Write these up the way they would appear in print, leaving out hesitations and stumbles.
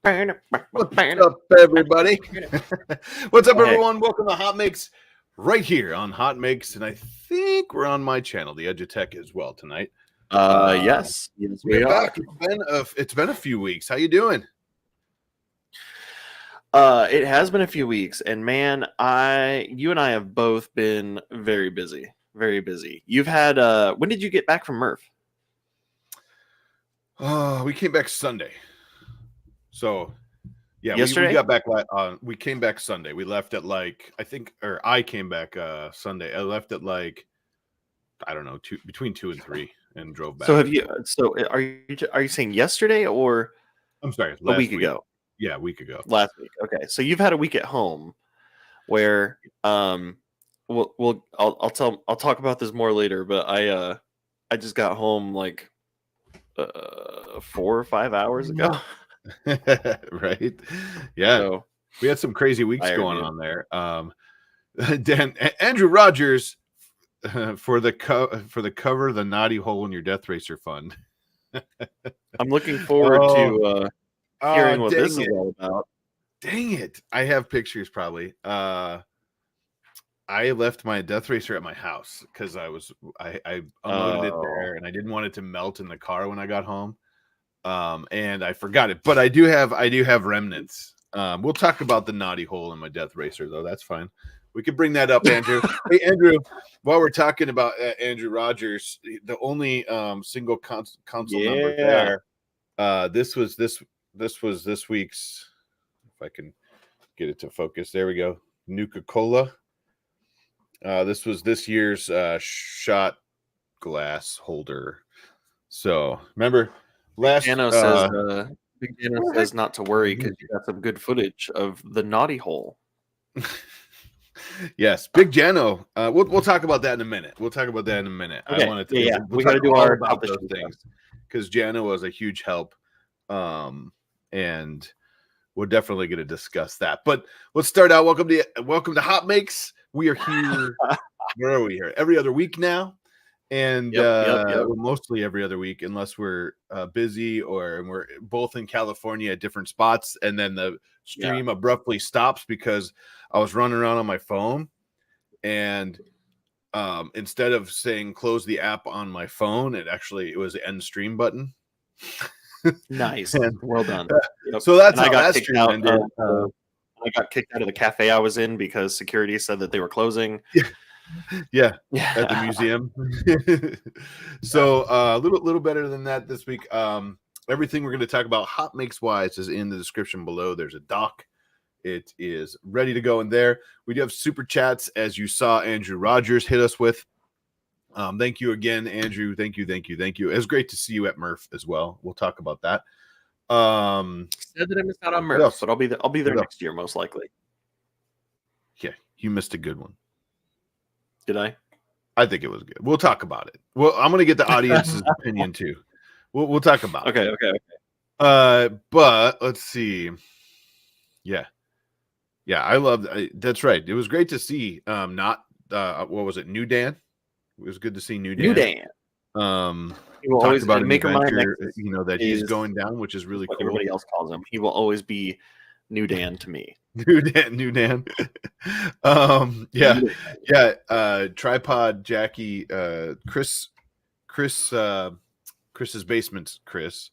What's up, everybody? What's up, everyone? Welcome to Hot Makes right here on Hot Makes, and I think we're on my channel, The Edge of Tech, as well tonight. Yes, we are. Back. It's been a few weeks. How you doing? It has been a few weeks, and man, you and I have both been very busy. Very busy. You've had when did you get back from Murf? We came back Sunday. So yeah, yesterday we got back. We came back Sunday. We left at I came back Sunday. I left at I don't know, between 2 and 3, and drove back. So are you saying yesterday or I'm sorry, a week ago? Yeah, a week ago. Last week. Okay, so you've had a week at home where I'll talk about this more later, but I just got home 4 or 5 hours ago. Right? Yeah. So, we had some crazy weeks going on there. Andrew Rogers for the cover the Naughty Hole in Your Death Racer Fund. I'm looking forward to hearing what this is all about. Dang it. I have pictures probably. I left my Death Racer at my house because I unloaded it there, and I didn't want it to melt in the car when I got home. And I forgot it, but I do have remnants. We'll talk about the Naughty Hole in my Death Racer, though. That's fine. We could bring that up, Andrew. Hey, Andrew, while we're talking about Andrew Rogers, the only single console number there. This was this week's. If I can get it to focus, there we go. Nuka-Cola. This was this year's shot glass holder. So remember. Big Dano says not to worry because you got some good footage of the Naughty Hole. Yes, Big Jano. We'll talk about that in a minute. Okay. I wanted to. We got to do our about those things because Jano was a huge help, and we're definitely going to discuss that. But let's start out. Welcome to Hot Makes. We are here. Where are we here? Every other week now. And mostly every other week, unless we're busy or we're both in California at different spots, and then the stream abruptly stops because I was running around on my phone, and instead of saying close the app on my phone, it was the end stream button. Nice, well done. So that's how that stream ended. I got kicked out of the cafe I was in because security said that they were closing. Yeah, at the museum. So a little better than that this week. Everything we're going to talk about Hot Makes wise is in the description below. There's a doc. It is ready to go in there. We do have super chats, as you saw Andrew Rogers hit us with. Thank you again, Andrew. Thank you. It was great to see you at Murf as well. We'll talk about that. Said that I missed out on Murf, but I'll be there next year most likely. Yeah, you missed a good one. Did I? I think it was good. We'll talk about it. Well, I'm going to get the audience's opinion too. We'll talk about it. Okay. But let's see. Yeah. I loved. That's right. It was great to see. What was it? New Dan. It was good to see New Dan. He will always about make adventure, that he's going down, which is really cool. Everybody else calls him. He will always be New Dan to me. New Dan. Tripod Jackie, Chris's basement, Chris.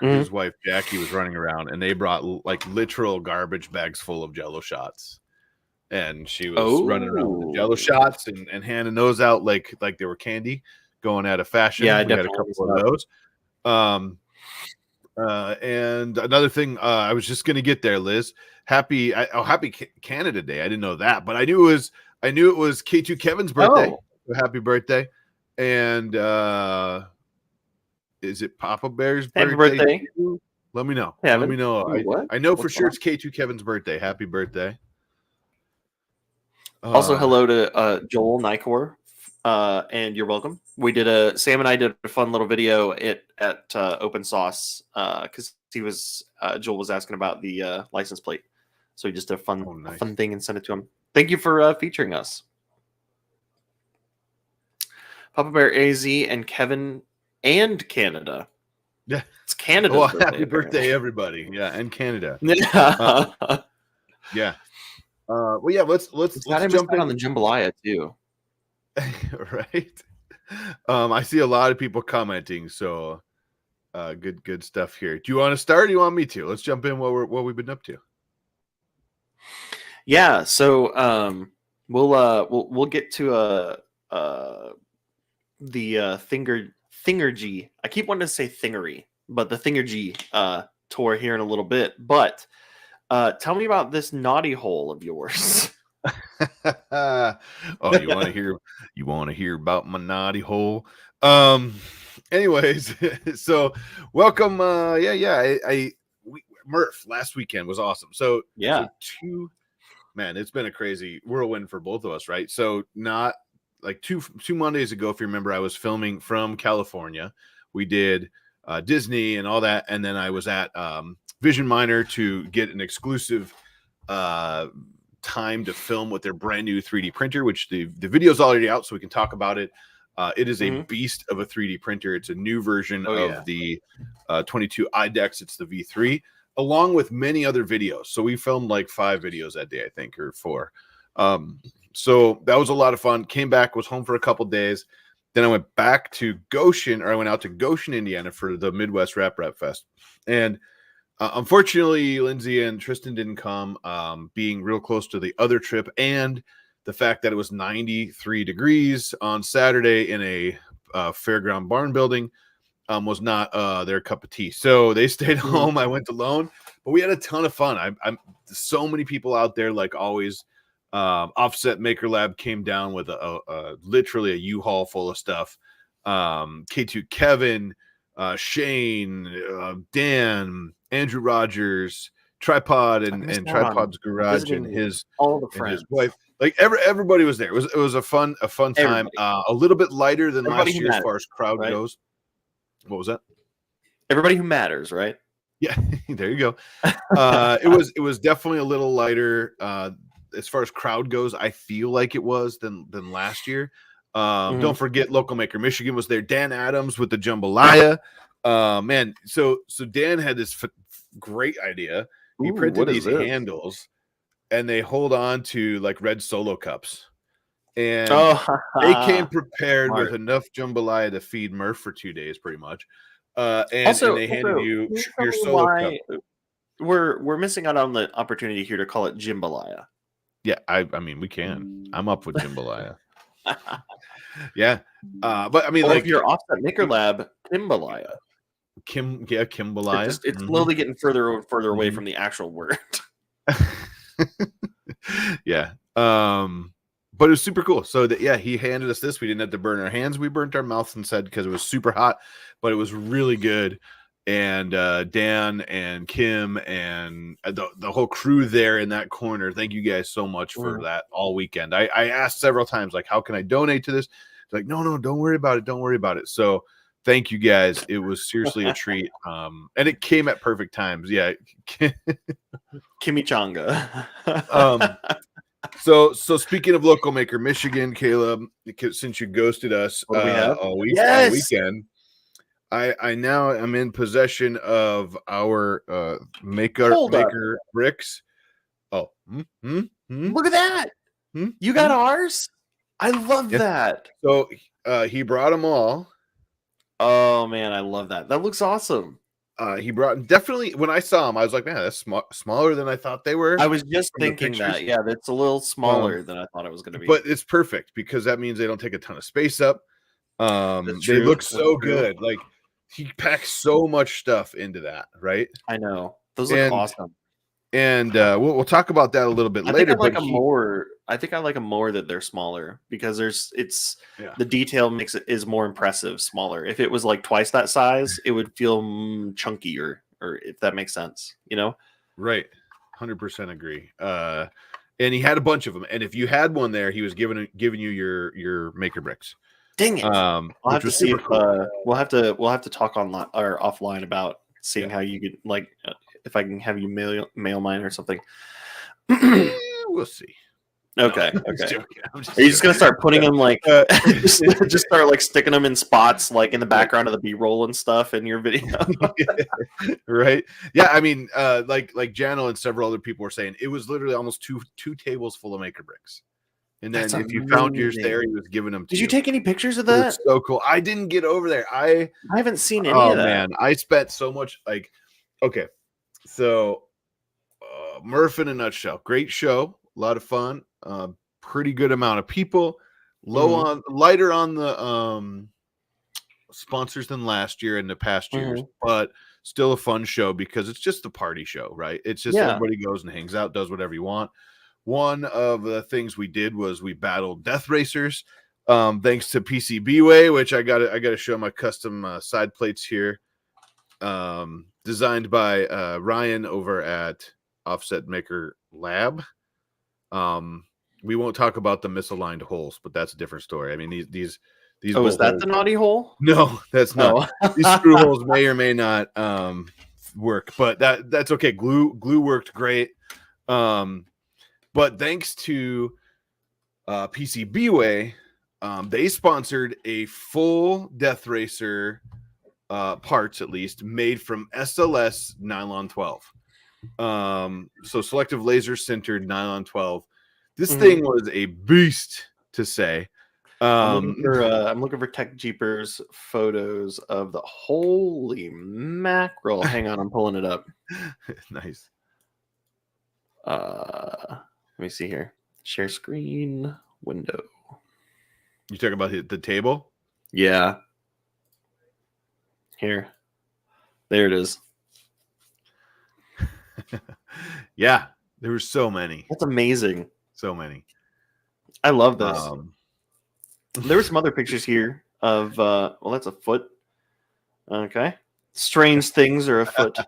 His wife Jackie was running around, and they brought literal garbage bags full of Jello shots, and she was running around with Jello shots and handing those out like they were candy, going out of fashion. Yeah, we had a couple of those. And another thing, I was just gonna get there, Liz. Happy Canada Day. I didn't know that, but I knew it was K2 Kevin's birthday. So happy birthday! And is it Papa Bear's birthday? Let me know. Kevin? Let me know. I know for sure it's K2 Kevin's birthday. Happy birthday! Also, hello to Joel Nikor. And you're welcome. Sam and I did a fun little video at Open Sauce because Joel was asking about the license plate, so we just did a fun thing and sent it to him. Thank you for featuring us, Papa Bear AZ and Kevin and Canada. Yeah. It's Canada's Well, birthday. happy birthday, apparently. everybody. Yeah, and Canada. Yeah. Yeah. Well, yeah. Let's Glad I missed jump out on in. the jambalaya too. Right. I see a lot of people commenting, so good stuff here. Do you want to start? Or do you want me to? Let's jump in what we've been up to. Yeah, so we'll get to the Thingergy. I keep wanting to say Thingery, but the Thingergy tour here in a little bit. But tell me about this naughty hole of yours. Oh, you want to hear about my naughty hole? Anyways, so welcome. Murf last weekend was awesome. So Yeah. Man, it's been a crazy whirlwind for both of us, right? So not like two Mondays ago, if you remember, I was filming from California. We did Disney and all that, and then I was at Vision Minor to get an exclusive time to film with their brand new 3D printer, which the video's already out, so we can talk about it. It is a beast of a 3D printer. It's a new version of the 22 IDEX. It's the V3, along with many other videos. So we filmed like 5 videos that day, I think, or 4. So that was a lot of fun. Came back, was home for a couple days. Then I went back to Goshen, or I went out to Goshen, Indiana for the Midwest Rap Fest. And unfortunately, Lindsay and Tristan didn't come, being real close to the other trip, and the fact that it was 93 degrees on Saturday in a fairground barn building was not their cup of tea. So they stayed home. I went alone, but we had a ton of fun. I'm so many people out there, like always. Offset Maker Lab came down with literally a U-Haul full of stuff. K2 Kevin, Shane, Dan, Andrew Rogers, Tripod and Tripod's Garage, and his all the friends. his wife. Like everybody was there. It was a fun time. A little bit lighter than last year as far as crowd goes. What was that? Everybody who matters, right? Yeah, there you go. It was definitely a little lighter as far as crowd goes. I feel like it was than last year. Don't forget, Local Maker Michigan was there. Dan Adams with the jambalaya. Man, so Dan had this great idea. He printed these handles, and they hold on to like red Solo cups. And they came prepared with enough jambalaya to feed Murf for 2 days, pretty much. And they handed you your Solo cup. We're missing out on the opportunity here to call it jambalaya. Yeah, I mean, we can. I'm up with jambalaya. Yeah, but I mean, well, like if you're Offset Maker Lab, Kimbalaya. Kimbalaya. It's slowly getting further and further away from the actual word. Yeah. But it was super cool. So he handed us this. We didn't have to burn our hands. We burnt our mouths instead because it was super hot, but it was really good. And Dan and Kim and the whole crew there in that corner, thank you guys so much for that all weekend. I asked several times, like, how can I donate to this? It's like, no, don't worry about it. Don't worry about it. So thank you guys. It was seriously a treat. And it came at perfect times. Yeah. Chimichanga. So speaking of Local Maker Michigan, Caleb, since you ghosted us all weekend, I now am in possession of our maker bricks. Oh, look at that! You got ours? I love that. So he brought them all. Oh man, I love that. That looks awesome. He brought definitely when I saw him, I was like, man, that's smaller than I thought they were. I was just thinking that. Yeah, that's a little smaller than I thought it was going to be. But it's perfect because that means they don't take a ton of space up. They look so good. Like he packs so much stuff into that, right? I know. Those look awesome. And we'll talk about that a little bit later. I think I like them more that they're smaller because the detail is more impressive smaller. If it was like twice that size, it would feel chunkier, or if that makes sense, you know? Right. 100% agree. And he had a bunch of them. And if you had one there, he was giving you your maker bricks. Dang it. I'll have to see if we'll have to talk online or offline about seeing how you could if I can have you mail mine or something. We'll see. Okay. No, I'm just Okay. joking. Are you just gonna start putting them like just start like sticking them in spots like in the Like- background of the B-roll and stuff in your video? Right? Yeah, I mean, like Jano and several other people were saying, it was literally almost two tables full of maker bricks. And then That's if you found yours amazing. there, he was giving them to Did you take any pictures of It that? was so cool. I didn't get over there. I haven't seen any Oh of that. man, I spent so much okay. So Murf in a nutshell. Great show, a lot of fun, pretty good amount of people, lighter on the sponsors than last year and the past years, but still a fun show because it's just a party show, right? It's just everybody goes and hangs out, does whatever you want. One of the things we did was we battled death racers. Thanks to PCBWay, which I got to show my custom side plates here. Designed by Ryan over at Offset Maker Lab. We won't talk about the misaligned holes, but that's a different story. I mean, these Oh, is that holes, the naughty hole? No, that's not. These screw holes may or may not work, but that's okay. Glue worked great. But thanks to PCBWay, they sponsored a full Death Racer parts, at least, made from SLS nylon 12. So selective laser sintered nylon 12. This thing was a beast, to say. I'm looking for Tech Jeepers photos of the holy mackerel. Hang on, I'm pulling it up. Nice. Let me see here. Share screen window. You talking about the table? Yeah. Here. There it is. Yeah, there were so many. That's amazing. So many. I love this. There were some other pictures here of well, that's a foot. Okay. Strange things are afoot.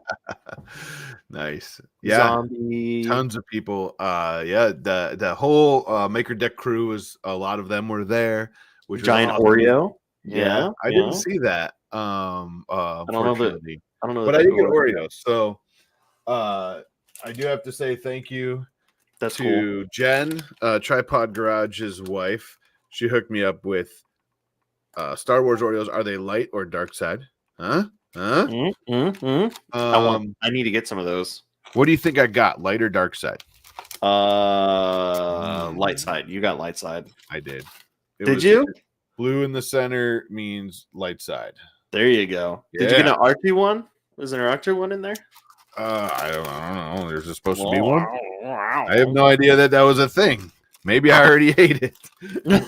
Nice. Yeah. Zombie. Tons of people. Yeah, the whole Maker Deck crew was, a lot of them were there, which Giant was awesome. Oreo. Yeah. I didn't see that. Unfortunately. I don't know but I did get Oreos. So I do have to say thank you to cool. Jen, Tripod Garage's wife. She hooked me up with Star Wars Oreos. Are they light or dark side? Huh? I need to get some of those. What do you think I got? Light or dark side? Light side. You got light side. I did. Did you? Blue in the center means light side. There you go. Yeah. Did you get an R2 one? Was there an R2 one in there? I don't know. There's supposed to be one. I have no idea that was a thing. Maybe I already ate it.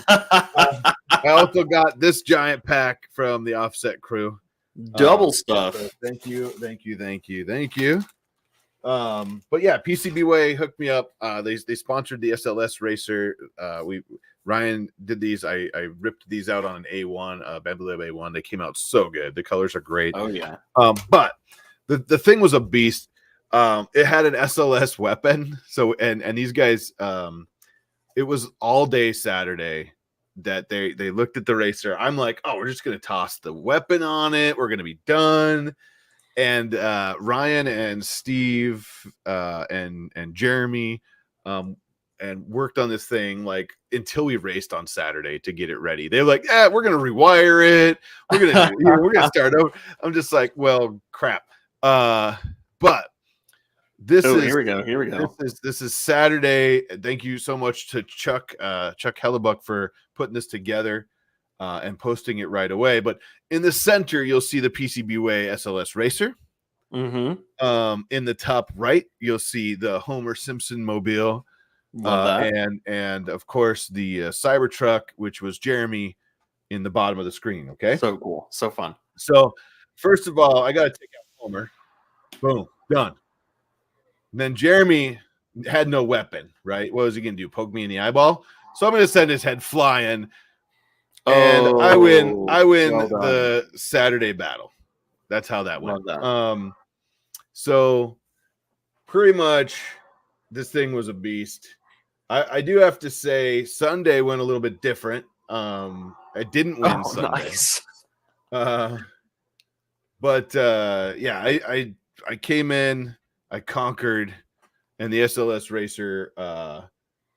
I also got this giant pack from the Offset crew. Double stuff. So thank you. But yeah, PCBWay hooked me up. They sponsored the SLS racer. Ryan did these. I ripped these out on an A1, Bambi A1. They came out so good. The colors are great. Oh yeah. But the thing was a beast. It had an SLS weapon. So and these guys, it was all day Saturday that they looked at the racer. I'm like, oh, we're just gonna toss the weapon on it. We're gonna be done. And Ryan and Steve and Jeremy and worked on this thing like until we raced on Saturday to get it ready. They're like, yeah, we're gonna rewire it. We're gonna start over. I'm just like, well, crap. But this is here we go. This is Saturday. Thank you so much to Chuck Hellebuck for putting this together and posting it right away. But in the center, you'll see the PCBWay SLS Racer. In the top right, you'll see the Homer Simpson mobile. Love that. And of course the Cybertruck, which was Jeremy, in the bottom of the screen. Okay, so cool, so fun. So first of all, I got to take out Homer. Boom, done. And then Jeremy had no weapon, right? What was he gonna do? Poke me in the eyeball? So I'm gonna send his head flying, and I win the Saturday battle. That's how that went. So pretty much this thing was a beast. I do have to say Sunday went a little bit different. I didn't win Sunday. Nice. But yeah, I came in, I conquered, and the SLS racer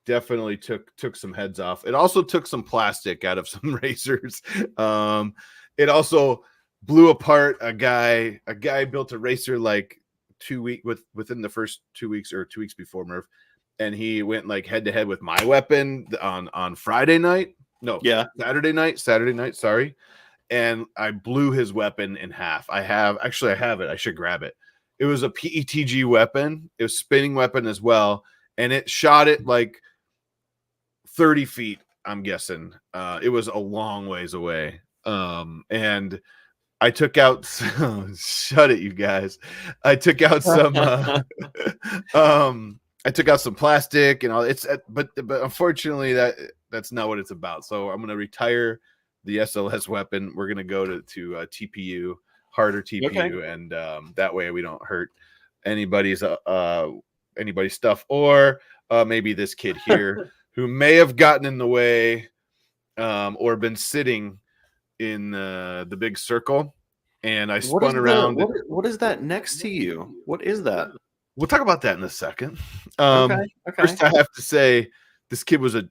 definitely took some heads off. It also took some plastic out of some racers. It also blew apart a guy. A guy built a racer like within the first 2 weeks or 2 weeks before Murf, and he went like head to head with my weapon on Friday night. No, Saturday night. Sorry, and I blew his weapon in half. I have it. I should grab it. It was a PETG weapon. It was a spinning weapon as well, and it shot it like 30 feet. I'm guessing. It was a long ways away. And I took out shut it, you guys. I took out some I took out some plastic and all. But unfortunately that's not what it's about. So I'm gonna retire the SLS weapon. We're gonna go to TPU, harder TPU, and that way we don't hurt anybody's stuff, or maybe this kid here who may have gotten in the way or been sitting in the big circle, and I spun around. What is that next to you? What is that? We'll talk about that in a second. Okay. First, I have to say this kid was a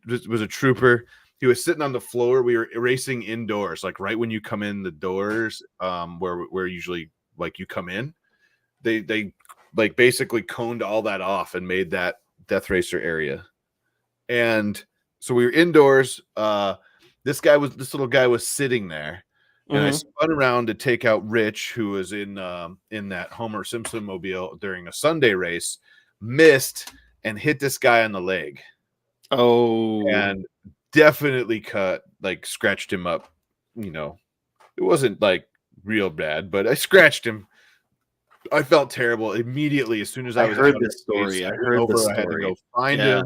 trooper. He was sitting on the floor. We were racing indoors, like right when you come in the doors, where usually like you come in. They like basically coned all that off and made that death racer area. And so we were indoors. This little guy was sitting there, and I spun around to take out Rich, who was in that Homer Simpson mobile during a Sunday race, missed and hit this guy on the leg. Oh, and definitely scratched him up. You know, it wasn't like real bad, but I scratched him. I felt terrible immediately as soon as I heard this story. I had to go find him.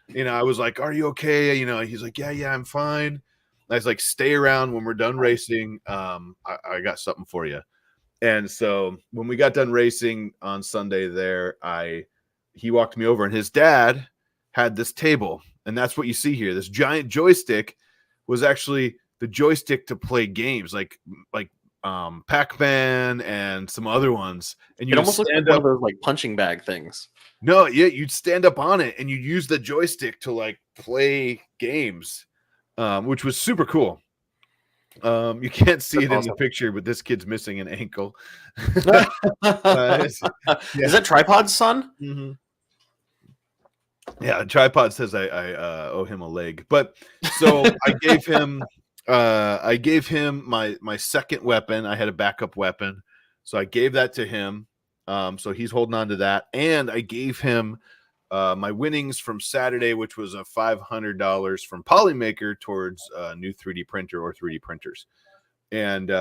You know, I was like, "Are you okay?" You know, he's like, "Yeah, I'm fine." I was like, "Stay around when we're done racing. I got something for you." And so when we got done racing on Sunday there, he walked me over, and his dad had this table, and that's what you see here. This giant joystick was actually the joystick to play games like Pac-Man and some other ones. And you almost looks like one of those like punching bag things. No, yeah, you'd stand up on it and you'd use the joystick to like play games, which was super cool. You can't see it in the picture, but this kid's missing an ankle. Is that Tripod's son? Mm-hmm. Yeah, Tripod says I owe him a leg, but so I gave him my second weapon. I had a backup weapon, so I gave that to him. So he's holding on to that, and I gave him my winnings from Saturday, which was a $500 from Polymaker towards a new 3D printer or 3D printers. And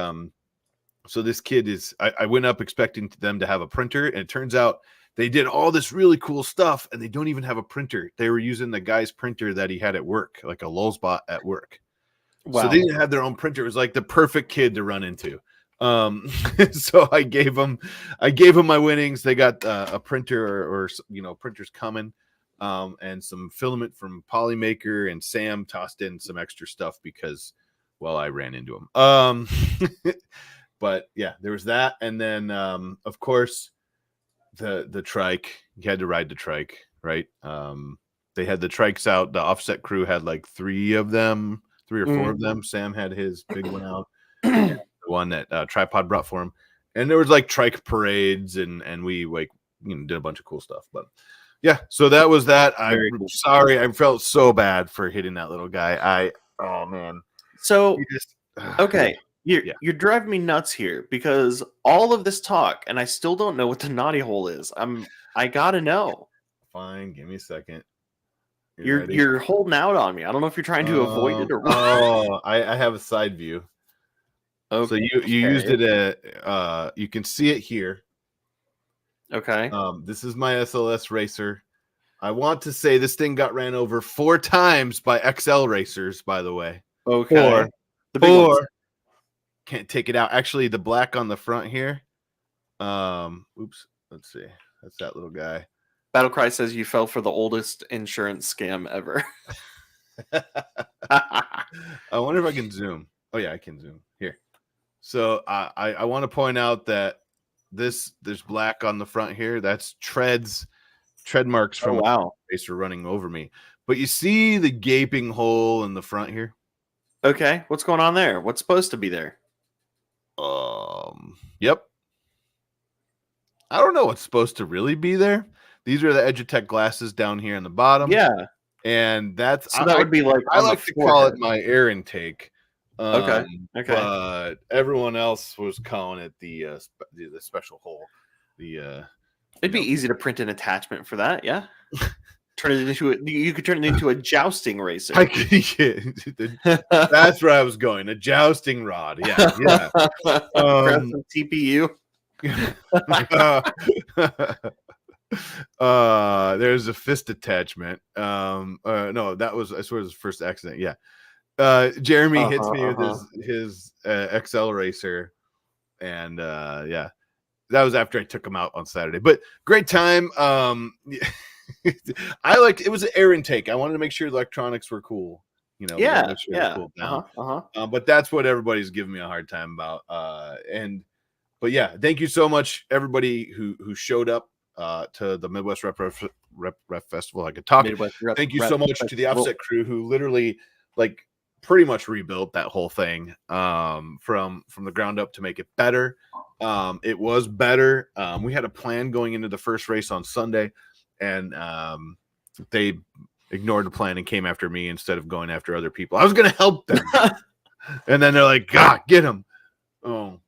so this kid I went up expecting them to have a printer, and it turns out they did all this really cool stuff, and they don't even have a printer. They were using the guy's printer that he had at work, like a Lulzbot at work. Wow. So they didn't have their own printer. It was like the perfect kid to run into. So I gave them my winnings. They got a printer or printers coming, and some filament from Polymaker, and Sam tossed in some extra stuff because, well, I ran into him. But yeah, there was that. And then, of course, the trike. You had to ride the trike, right? They had the trikes out. The offset crew had like 3 or 4 of them. Sam had his big one out. The one that Tripod brought for him, and there was like trike parades, and we did a bunch of cool stuff. But yeah, so that was that. I'm sorry, I felt so bad for hitting that little guy. Oh man. So okay, you're driving me nuts here because all of this talk, and I still don't know what the naughty hole is. I gotta know. Fine, give me a second. You're holding out on me. I don't know if you're trying to avoid it or what. Oh, I have a side view. Okay. So you used it you can see it here. Okay. This is my SLS racer. I want to say this thing got ran over 4 times by XL racers, by the way. Okay. Four. Can't take it out. Actually, the black on the front here. Oops. Let's see. That's that little guy. Battlecry says you fell for the oldest insurance scam ever. I wonder if I can zoom. Oh yeah, I can zoom here. So I want to point out that there's black on the front here. That's tread marks from a racer running over me. But you see the gaping hole in the front here? Okay, what's going on there? What's supposed to be there? Yep. I don't know what's supposed to really be there. These are the Edutech glasses down here in the bottom. Yeah. And that's So that would be like I on like the to call it forehead. my air intake. Okay. But everyone else was calling it the special hole. It'd be easy to print an attachment for that, yeah. Turn it into you could turn it into a jousting racer. That's where I was going. A jousting rod. Yeah. Grab some TPU. There's a fist attachment. No, that was, I swear, it was the first accident. Yeah. Jeremy hits me with his XL racer, and yeah, that was after I took him out on Saturday. But great time. I liked it. Was an air intake. I wanted to make sure the electronics were cool. You know, Yeah, sure yeah. cooled down. But that's what everybody's giving me a hard time about. But yeah, thank you so much, everybody who showed up to the Midwest Rep Festival. I could talk. Thank you so much to the offset crew who literally pretty much rebuilt that whole thing from the ground up to make it better. It was better. We had a plan going into the first race on Sunday, and they ignored the plan and came after me instead of going after other people. I was going to help them. And then they're like, God, get them. Oh,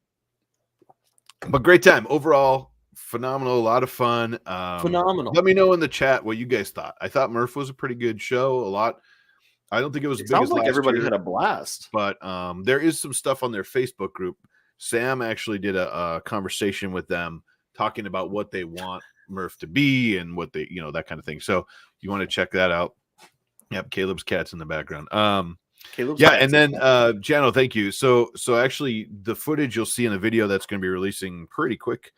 but great time overall. Phenomenal. A lot of fun. Phenomenal. Let me know in the chat what you guys thought. I thought Murf was a pretty good show. I don't think it was as big as last everybody year, had a blast. But there is some stuff on their Facebook group. Sam actually did a conversation with them talking about what they want Murf to be and what they, that kind of thing. So you want to check that out. Yep, Caleb's cat's in the background. And then Jano, thank you. So actually the footage you'll see in the video that's going to be releasing pretty quick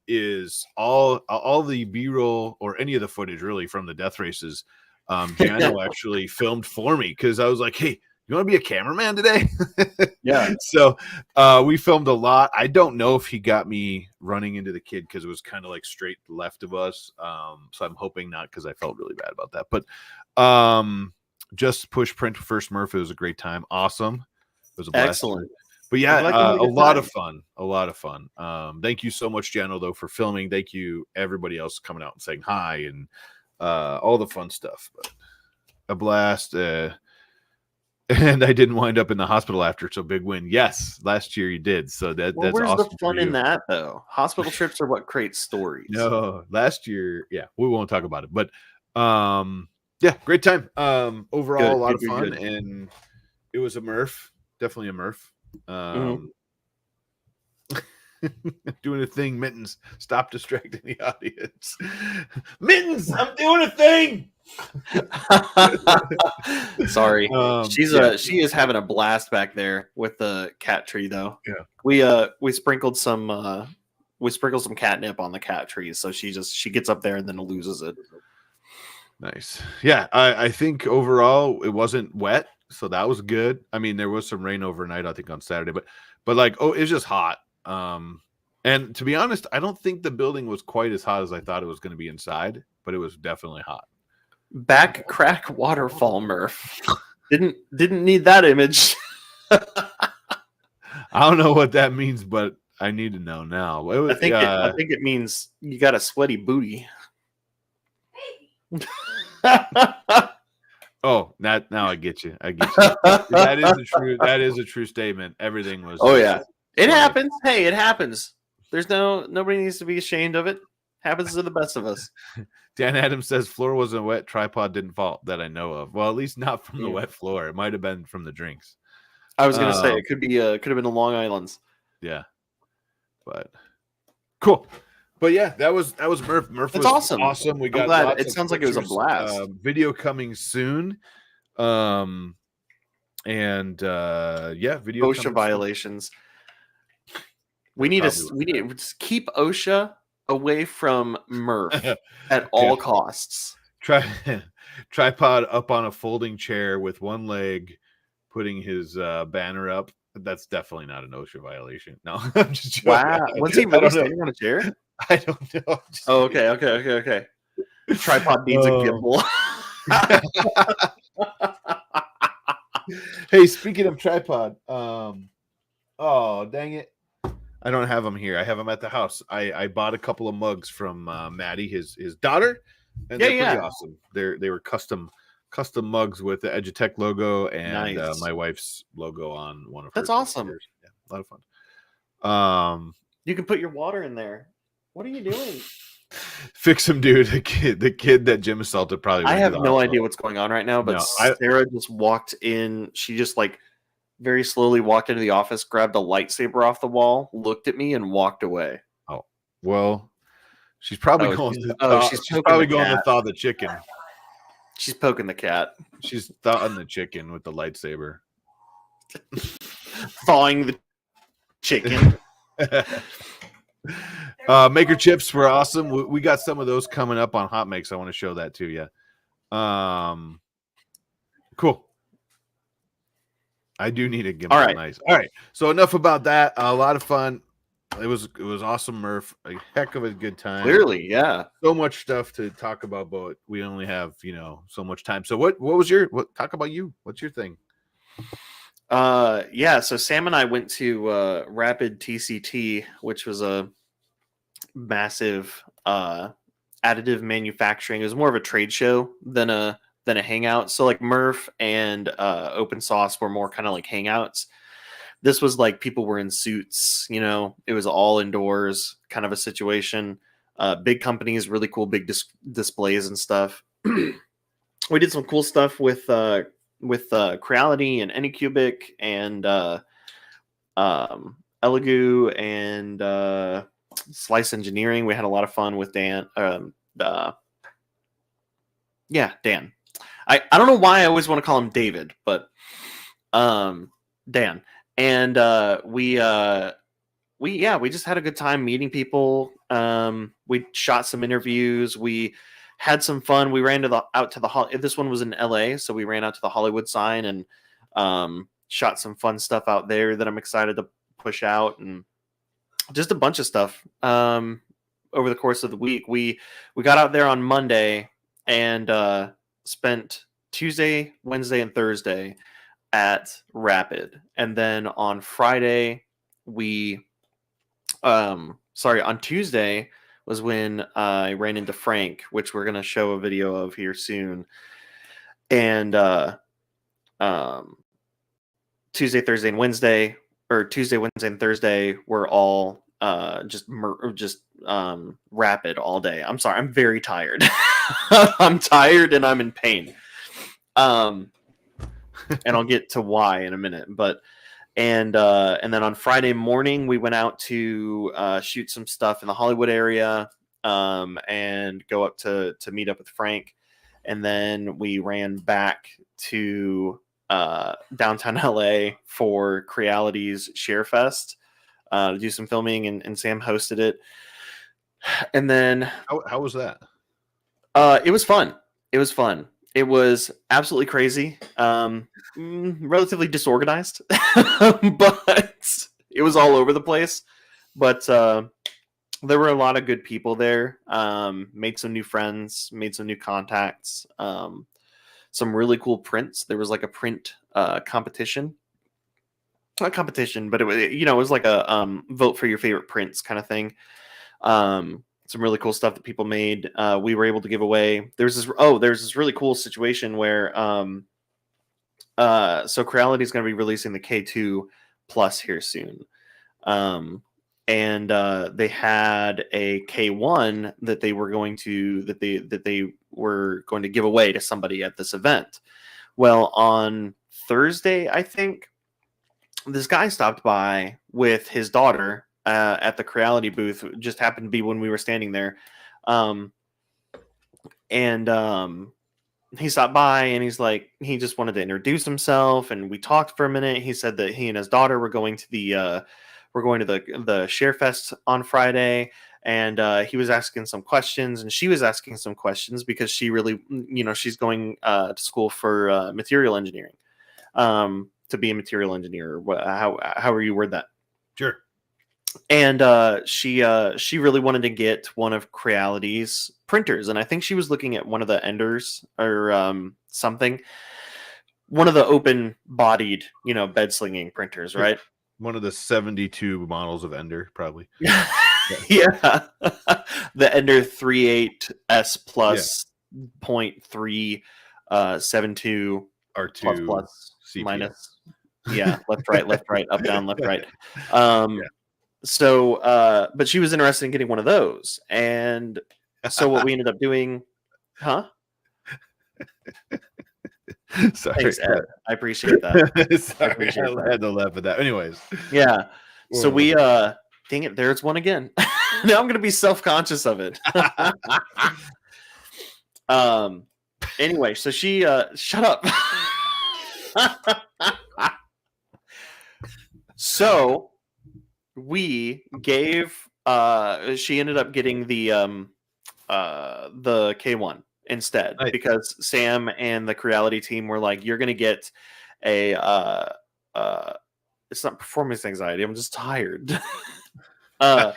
is all the B-roll or any of the footage really from the death races. Jano actually filmed for me because I was like, hey, you want to be a cameraman today? Yeah. So we filmed a lot. I don't know if he got me running into the kid because it was kind of like straight left of us. So I'm hoping not, because I felt really bad about that. But just push print first Murf. It was a great time. Awesome. It was a blast. Excellent. But yeah, a lot of fun. A lot of fun. Thank you so much, Jano, though, for filming. Thank you, everybody else coming out and saying hi and all the fun stuff. But a blast. And I didn't wind up in the hospital after, so big win. Yes, last year you did. So that's where's awesome. The fun in that, though? Hospital trips are what create stories. No, last year, yeah, we won't talk about it. But yeah, great time. Overall, a lot of fun, and it was a Murf, definitely a Murf. Doing a thing, Mittens. Stop distracting the audience. Mittens, I'm doing a thing. Sorry, she is having a blast back there with the cat tree, though. Yeah, we sprinkled some catnip on the cat trees, so she gets up there and then loses it. Nice. Yeah, I think overall it wasn't wet, so that was good. I mean, there was some rain overnight, I think, on Saturday, but it's just hot. And to be honest, I don't think the building was quite as hot as I thought it was going to be inside, but it was definitely hot. Back crack waterfall, Murf. Didn't need that image. I don't know what that means, but I need to know now. I think it means you got a sweaty booty. Oh, now I get you. That is a true statement. Everything was. Oh yeah, it happens. Hey, it happens. Nobody needs to be ashamed of it. Happens to the best of us. Dan Adams says floor wasn't wet, tripod didn't fall that I know of. Well, at least not from the wet floor. It might have been from the drinks. I was gonna say it could have been the Long Island's. Yeah, but cool. But yeah, that was Murf. Murf was awesome. Awesome. We got. Glad. It sounds like it was a blast. Video coming soon. And yeah, video. OSHA violations. Soon. We need to just keep OSHA away from Murf at all costs. Tripod up on a folding chair with one leg, putting his banner up. That's definitely not an OSHA violation. No, I'm just joking. Wow. Was he really standing on a chair? I don't know. Oh, okay. Tripod needs a gimbal. Hey, speaking of tripod, oh dang it, I don't have them here. I have them at the house. I bought a couple of mugs from Maddie, his daughter, and they're pretty awesome. They were custom mugs with the Edutech logo and my wife's logo on one of her. That's awesome. Yeah, a lot of fun. You can put your water in there. What are you doing? Fix him, dude. The kid that Jim assaulted probably. I have no idea what's going on right now, but No, Sarah just walked in. She just like very slowly walked into the office, grabbed a lightsaber off the wall, looked at me, and walked away. Oh well, she's probably going. She's probably going to thaw the chicken. She's poking the cat. She's thawing the chicken with the lightsaber. Thawing the chicken. Maker chips were awesome. We got some of those coming up on Hot Makes. I want to show that to you. Cool. I do need to give them nice. All right. So enough about that. A lot of fun. It was awesome, Murf. A heck of a good time. Clearly, yeah. So much stuff to talk about, but we only have so much time. So what was talk about you? What's your thing? Yeah. So Sam and I went to Rapid+TCT, which was a massive additive manufacturing. It was more of a trade show than a hangout. So like Murf and Open Sauce were more kind of like hangouts. This was like people were in suits, it was all indoors kind of a situation. Big companies, really cool big displays and stuff. We did some cool stuff with Creality and Anycubic and Elegoo and Slice Engineering. We had a lot of fun with Dan. Dan. I don't know why I always want to call him David, but Dan. And we just had a good time meeting people. We shot some interviews. We had some fun. We ran out to the this one was in LA, so we ran out to the Hollywood sign and shot some fun stuff out there that I'm excited to push out, and just a bunch of stuff over the course of the week. We got out there on Monday and spent Tuesday, Wednesday, and Thursday at Rapid, and then on Friday on Tuesday was when I ran into Frank, which we're gonna show a video of here soon. And Tuesday, Thursday, and Wednesday, or Tuesday, Wednesday, and Thursday were all just Rapid all day. I'm sorry, I'm very tired. I'm tired and I'm in pain. And I'll get to why in a minute, but and then on Friday morning we went out to shoot some stuff in the Hollywood area and go up to meet up with Frank, and then we ran back to downtown LA for Creality's ShareFest to do some filming, and Sam hosted it. And then how was that? It was fun. It was absolutely crazy. Relatively disorganized, but it was all over the place. But there were a lot of good people there. Made some new friends, made some new contacts. Some really cool prints. There was like a print competition. Not competition, but it was it was like a vote for your favorite prints kind of thing. Some really cool stuff that people made. We were able to give away. There's this really cool situation where so Creality is going to be releasing the K2 Plus here soon. And they had a K1 that they were going to give away to somebody at this event. Well, on Thursday, I think this guy stopped by with his daughter at the Creality booth. It just happened to be when we were standing there. He stopped by and he's like, he just wanted to introduce himself, and we talked for a minute. He said that he and his daughter were going to the ShareFest on Friday, and he was asking some questions, and she was asking some questions because she really, she's going to school for material engineering, to be a material engineer. However you word that. Sure. And she really wanted to get one of Creality's printers, and I think she was looking at one of the Enders or something, one of the open-bodied, bed slinging printers, right? One of the 72 models of Ender, probably. Yeah, the Ender 38S plus 0.372 R2 plus CPM. minus. Yeah, left, right, up, down, left, right. So, but she was interested in getting one of those. And so what we ended up doing, huh? Sorry. Thanks, Ed. I appreciate that. Sorry, I had to laugh at that. Anyways. Yeah. So we, dang it, there's one again. Now I'm going to be self-conscious of it. Anyway, so she, shut up. So we gave, she ended up getting the K1 instead, Nice. because Sam and the Creality team were like, you're going to get a, it's not performance anxiety. I'm just tired. But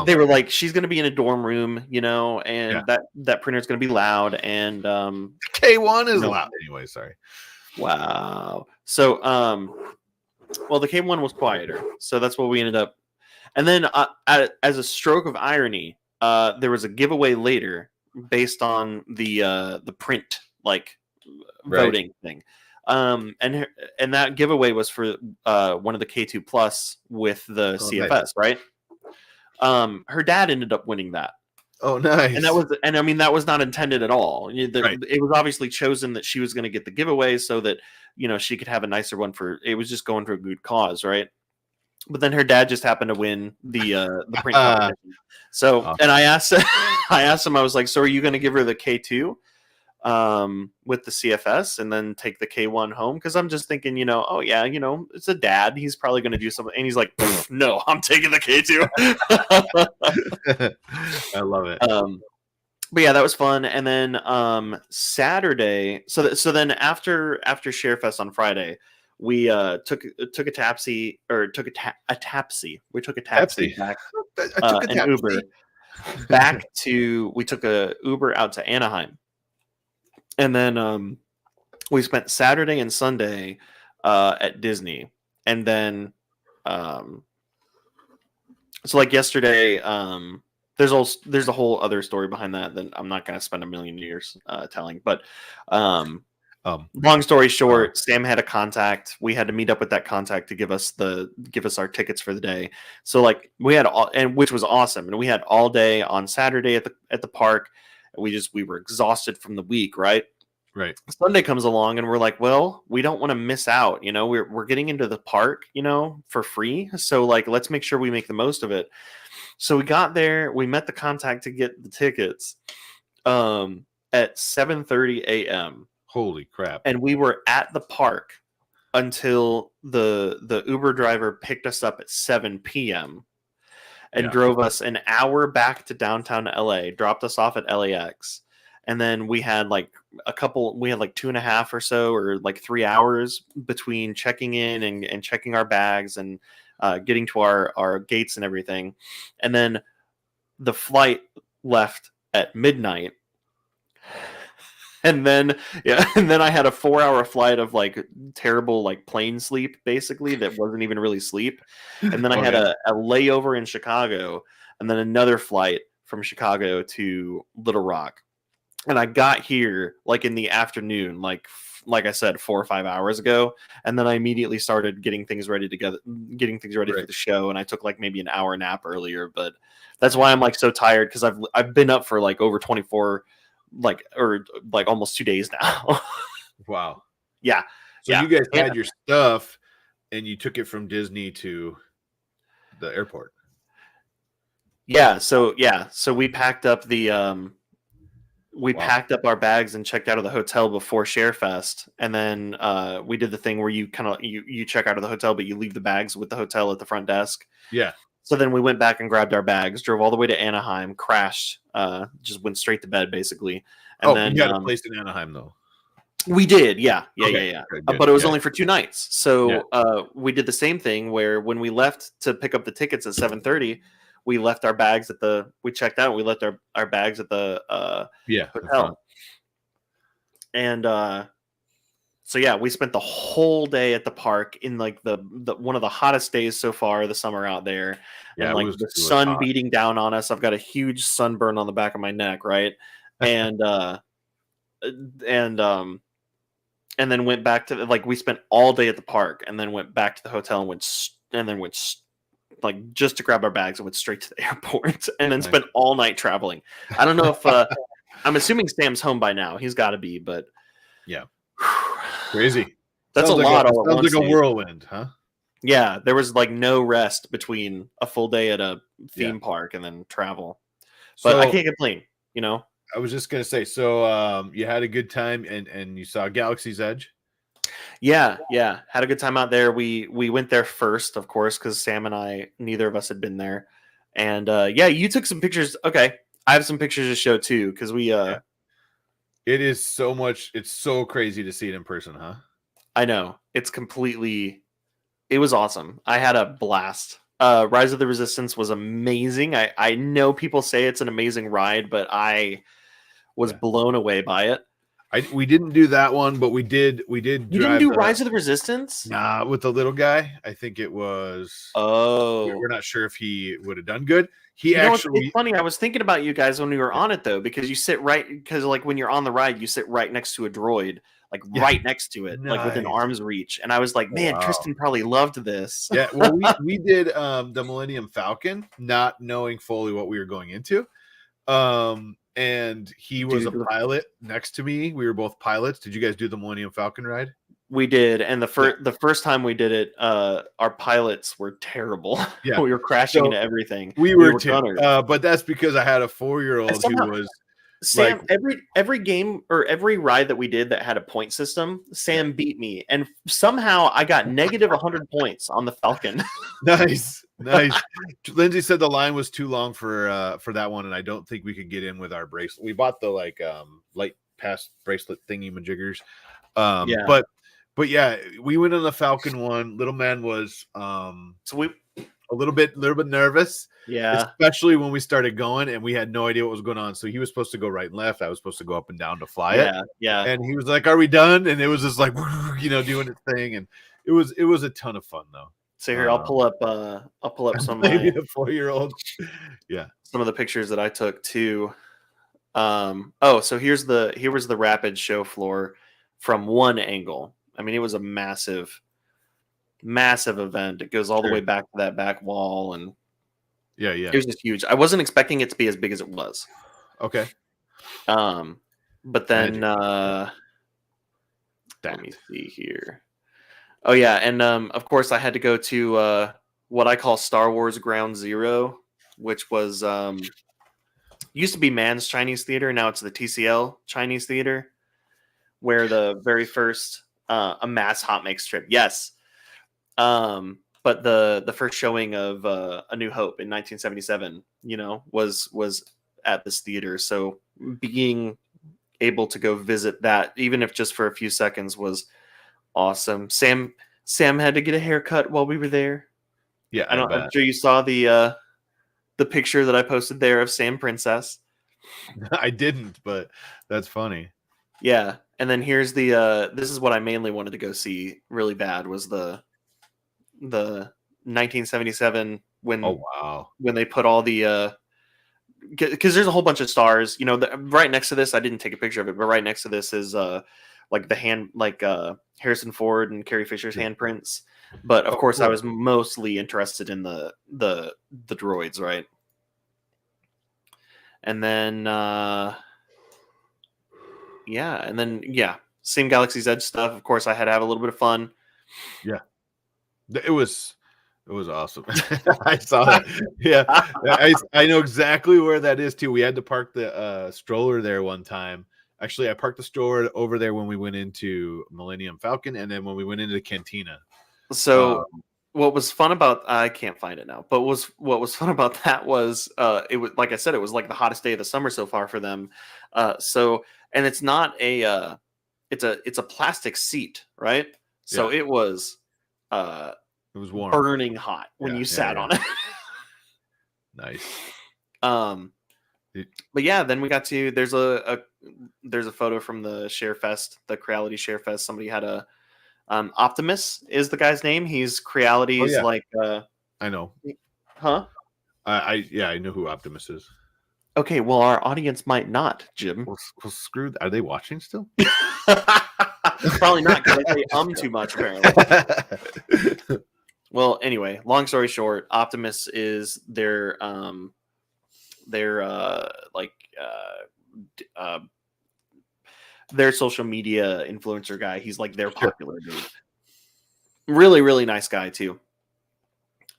they were like, she's going to be in a dorm room, and that printer is going to be loud, and K1 is loud anyway. Sorry. Wow. So, well, the K1 was quieter, so that's what we ended up. And then, as a stroke of irony, there was a giveaway later based on the print voting thing, and that giveaway was for one of the K2 Plus with the CFS, nice. Right? Her dad ended up winning that. Oh, nice. And I mean, that was not intended at all. It was obviously chosen that she was going to get the giveaway so that, she could have a nicer one it was just going for a good cause. Right. But then her dad just happened to win the print competition. So, and I asked him, I was like, so are you going to give her the K2 with the CFS and then take the K1 home? Because I'm just thinking, oh yeah, it's a dad, he's probably going to do something. And he's like, no, I'm taking the K2. I love it. But yeah, that was fun. And then Saturday, so then after ShareFest on Friday, we took a taxi we took a taxi back, an Uber back to, we took a Uber out to Anaheim. And then we spent Saturday and Sunday at Disney. And then, so like yesterday, there's a whole other story behind that I'm not going to spend a million years telling. But long story short, Sam had a contact. We had to meet up with that contact to give us our tickets for the day. So we had which was awesome. And we had all day on Saturday at the park. We were exhausted from the week, right? Right. Sunday comes along and we're like, well, we don't want to miss out. We're getting into the park, for free. So let's make sure we make the most of it. So we got there, we met the contact to get the tickets at 7:30 a.m. Holy crap. And we were at the park until the Uber driver picked us up at 7 p.m. and drove us an hour back to downtown LA, dropped us off at LAX. And then we had 2.5 or so, or 3 hours between checking in and checking our bags and getting to our gates and everything. And then the flight left at midnight. And then I had a 4-hour flight of terrible plane sleep, basically, that wasn't even really sleep. And then I had a layover in Chicago, and then another flight from Chicago to Little Rock. And I got here in the afternoon, like I said, 4 or 5 hours ago. And then I immediately started getting things ready for the show. And I took maybe an hour nap earlier, but that's why I'm so tired, because I've been up for over 24, almost 2 days now. Wow. Yeah. So you guys had your stuff and you took it from Disney to the airport. Yeah. So we packed up packed up our bags and checked out of the hotel before ShareFest. And then we did the thing where you you check out of the hotel, but you leave the bags with the hotel at the front desk. Yeah. So then we went back and grabbed our bags, drove all the way to Anaheim, crashed, just went straight to bed, basically. And then you had a place in Anaheim, though. We did, yeah. Good, But it was yeah. only for 2 nights. So we did the same thing where when we left to pick up the tickets at 7:30, we left our bags at we checked out and we left our bags at the hotel. And so yeah, we spent the whole day at the park in like the one of the hottest days so far of the summer out there. Yeah, and like the sun hot. beating down on us. I've got a huge sunburn on the back of my neck, right? And and then went back to we spent all day at the park and then went back to the hotel and went like just to grab our bags and went straight to the airport and then spent all night traveling. I don't know if I'm assuming Sam's home by now. He's got to be, but yeah, crazy. That's sounds a lot. All sounds like a whirlwind, huh? Yeah, there was like no rest between a full day at a theme park and then travel. But I can't complain, you know. I was just gonna say, so you had a good time and you saw Galaxy's Edge. Yeah, had a good time out there. We went there first, of course, because Sam and I, neither of us had been there. And you took some pictures. Okay, I have some pictures to show too, because we. It is so much. It's so crazy to see it in person, huh? I know, it's completely. It was awesome. I had a blast. Rise of the Resistance was amazing. I know people say it's an amazing ride, but I was blown away by it. We didn't do that one, but we did. You didn't do Rise of the Resistance? Nah, with the little guy. I think it was. Oh, we're not sure if he would have done good. It's funny. I was thinking about you guys when we were on it though, because you sit right because like when you're on the ride, you sit right next to a droid, like right next to it, like within arm's reach. And I was like, man, Tristan probably loved this. Yeah, well, we did the Millennium Falcon, not knowing fully what we were going into. And he was a pilot next to me. We were both pilots. Did you guys do the Millennium Falcon ride? We did, and the first time we did it, our pilots were terrible. Yeah, we were crashing into everything. We were too. But that's because I had a 4-year-old who was. Sam, every game or every ride that we did that had a point system, Sam beat me, and somehow I got negative 100 points on the Falcon. Nice. Lindsay said the line was too long for that one, and I don't think we could get in with our bracelet. We bought the light pass bracelet thingy majiggers. But yeah, we went on the Falcon one. Little man was a little bit nervous. Yeah. Especially when we started going and we had no idea what was going on. So he was supposed to go right and left. I was supposed to go up and down to fly it. Yeah. And he was like, "Are we done?" And it was just like, doing its thing. And it was a ton of fun though. So here, I'll pull up some maybe the 4-year-old. Yeah. Some of the pictures that I took too. So here was the Rapid show floor from one angle. I mean, it was a massive event. It goes all the way back to that back wall, and it was just huge. I wasn't expecting it to be as big as it was. Okay. But then let me see here. Oh yeah, and of course I had to go to what I call Star Wars Ground Zero, which was used to be Mann's Chinese Theater. Now it's the TCL Chinese Theater, where the very first a mass hot mix trip. Yes. But the first showing of A New Hope in 1977, was at this theater. So being able to go visit that, even if just for a few seconds, was awesome. Sam had to get a haircut while we were there. Yeah, I'm sure you saw the picture that I posted there of Sam Princess. I didn't, but that's funny. Yeah, and then here's the this is what I mainly wanted to go see really bad, was the 1977 when they put all the because there's a whole bunch of stars, right next to this. I didn't take a picture of it, but right next to this is Harrison Ford and Carrie Fisher's handprints. But of course, I was mostly interested in the droids, right? And then same Galaxy's Edge stuff. Of course, I had to have a little bit of fun. Yeah, it was awesome. I saw that. Yeah, I know exactly where that is too. We had to park the stroller there one time. Actually, I parked the stroller over there when we went into Millennium Falcon, and then when we went into the cantina. So what was fun about, I can't find it now, but what was fun about that was it was, like I said, it was like the hottest day of the summer so far for them. And it's not it's a plastic seat, right? So it was warm, burning hot when you sat on it. Nice. But yeah, then we got to there's a photo from the ShareFest, the Creality ShareFest. Somebody had a Optimus is the guy's name. He's Creality's like I know. Huh? I know who Optimus is. Okay, well our audience might not, Jim. Well, screw. Are they watching still? Probably not, because I say too much apparently. Well, anyway, long story short, Optimus is their social media influencer guy. He's like their popular dude. Really, really nice guy too.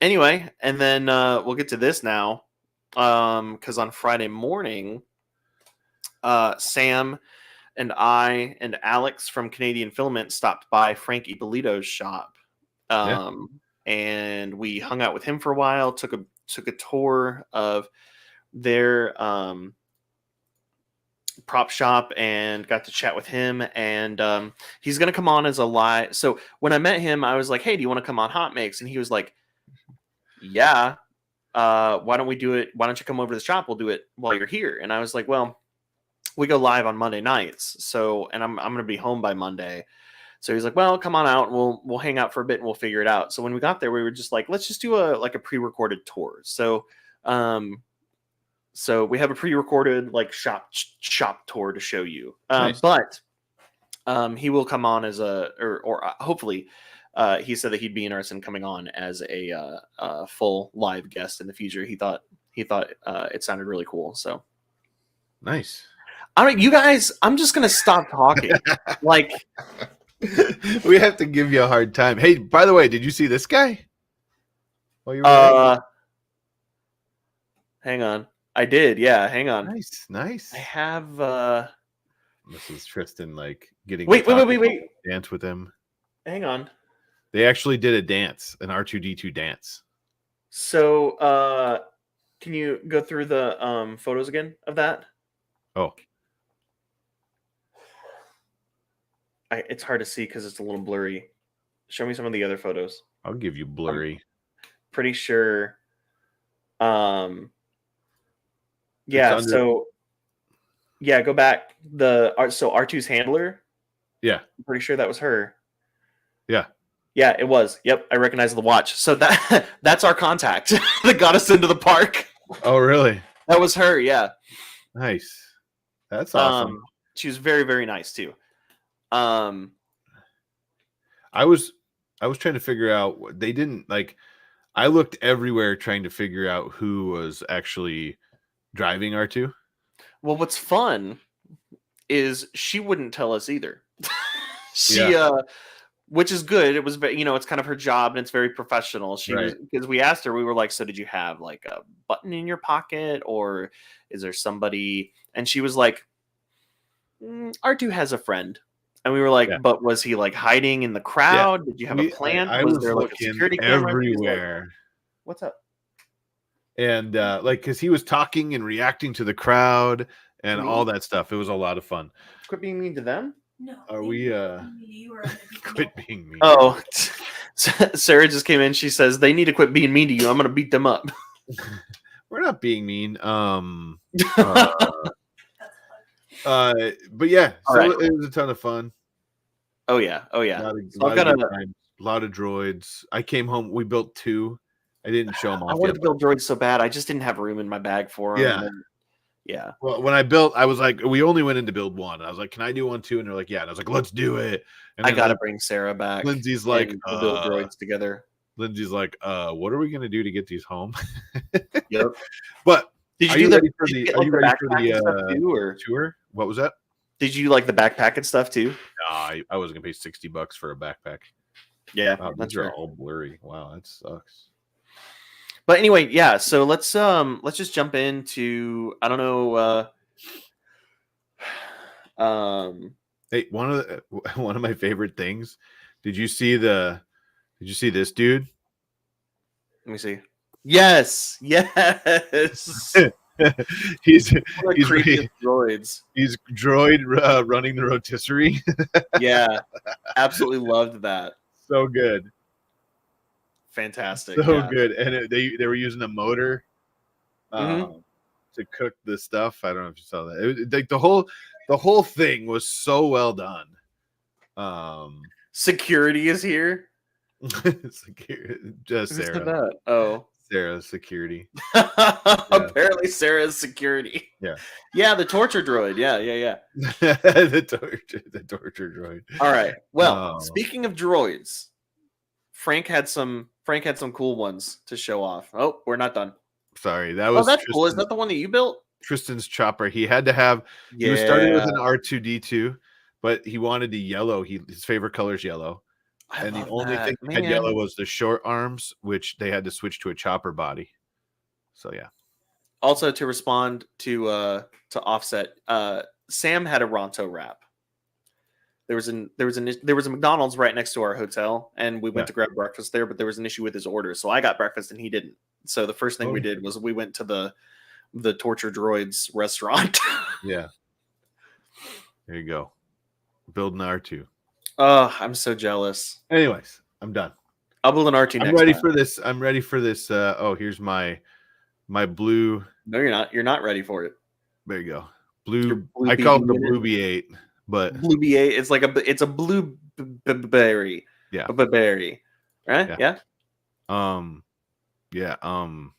Anyway, and then we'll get to this now, because on Friday morning, Sam and I and Alex from Canadian Filament stopped by Frank Ippolito's shop, and we hung out with him for a while. Took a tour of their prop shop and got to chat with him. And he's going to come on as a live. So when I met him, I was like, "Hey, do you want to come on Hot Mix?" And he was like, "Yeah. Why don't we do it? Why don't you come over to the shop? We'll do it while you're here." And I was like, "Well, we go live on Monday nights, so and I'm going to be home by Monday." So he's like, "Well, come on out. And we'll hang out for a bit and we'll figure it out." So when we got there, we were just like, "Let's just do a pre-recorded tour." So so we have a pre-recorded like shop tour to show you. Nice. But he will come on as or hopefully he said that he'd be interested in coming on as a full live guest in the future. He thought it sounded really cool. So nice. All right, you guys, I'm just gonna stop talking. Like, we have to give you a hard time. Hey, by the way, did you see this guy? While you were hang on. I did, yeah. Hang on. Nice. I have this is Tristan like getting wait. Dance with him. Hang on. They actually did a dance, an R2D2 dance. So can you go through the photos again of that? Oh. It's hard to see because it's a little blurry. Show me some of the other photos. I'll give you blurry. I'm pretty sure. Yeah. So. Yeah, go back. So R2's handler. Yeah. I'm pretty sure that was her. Yeah. Yeah, it was. Yep, I recognize the watch. So that's our contact that got us into the park. Oh, really? That was her. Yeah. Nice. That's awesome. She was very, very nice too. I was trying to figure out. They didn't like. I looked everywhere trying to figure out who was actually driving R2. Well, what's fun is she wouldn't tell us either. She which is good. It was, it's kind of her job and it's very professional. Because we asked her, we were like, "So did you have like a button in your pocket or is there somebody?" And she was like, "R2 has a friend." And we were like, "But was he like hiding in the crowd? Did you have a plan? Was there like a security camera everywhere?" Like, what's up? And because he was talking and reacting to the crowd and all that stuff. It was a lot of fun. Quit being mean to them. No. Are we quit being mean? Oh, Sarah just came in. She says they need to quit being mean to you. I'm going to beat them up. We're not being mean. But yeah, it was a ton of fun. Oh yeah. A lot of droids. I came home. We built 2. I didn't show them off. I wanted to build droids so bad. I just didn't have room in my bag for them. Yeah. Well, when I built, I was like, we only went in to build 1. I was like, "Can I do 1 too?" And they're like, "Yeah." And I was like, "Let's do it." And I got to bring Sarah back. Lindsay's like, we'll build droids together. Lindsay's like, what are we going to do to get these home? Yep. But did you do that for the tour? What was that? Did you like the backpack and stuff too? No, I wasn't going to pay $60 for a backpack. Yeah. Wow, that's all blurry. Wow, that sucks. But anyway, yeah. So let's just jump into I don't know. Hey, one of my favorite things. Did you see this dude? Let me see. Yes. he's One of the creepiest droids. He's droid running the rotisserie. Yeah, absolutely loved that. So good. Fantastic. So good. And they were using a motor to cook the stuff. I don't know if you saw that. Like the whole thing was so well done. Security is here. Just Who Sarah. said that? Oh, Sarah's security. Apparently Sarah's security. Yeah, the torture droid. Yeah. the torture droid. All right. Well, speaking of droids, Frank had some cool ones to show off. Oh, we're not done. Sorry, that was. That's cool. Is that the one that you built? Tristan's chopper. He had to have. Yeah. He was starting with an R2D2, but he wanted the yellow. His favorite color is yellow. And the only thing that had yellow was the short arms, which they had to switch to a chopper body. So yeah. Also, to respond to Offset, Sam had a Ronto wrap. There was a McDonald's right next to our hotel, and we went to grab breakfast there. But there was an issue with his order, so I got breakfast and he didn't. So the first thing we did was we went to the Torture Droids restaurant. Yeah. There you go. Building R2. Oh, I'm so jealous. Anyways, I'm done. I'll build an R2 next I'm ready time. for this. I'm ready for this. Here's my blue. No, you're not. You're not ready for it. There you go. Blue I call it the Blue B8, but Blue B8. It's a blue berry. Yeah. A berry. Right? Yeah. Yeah. All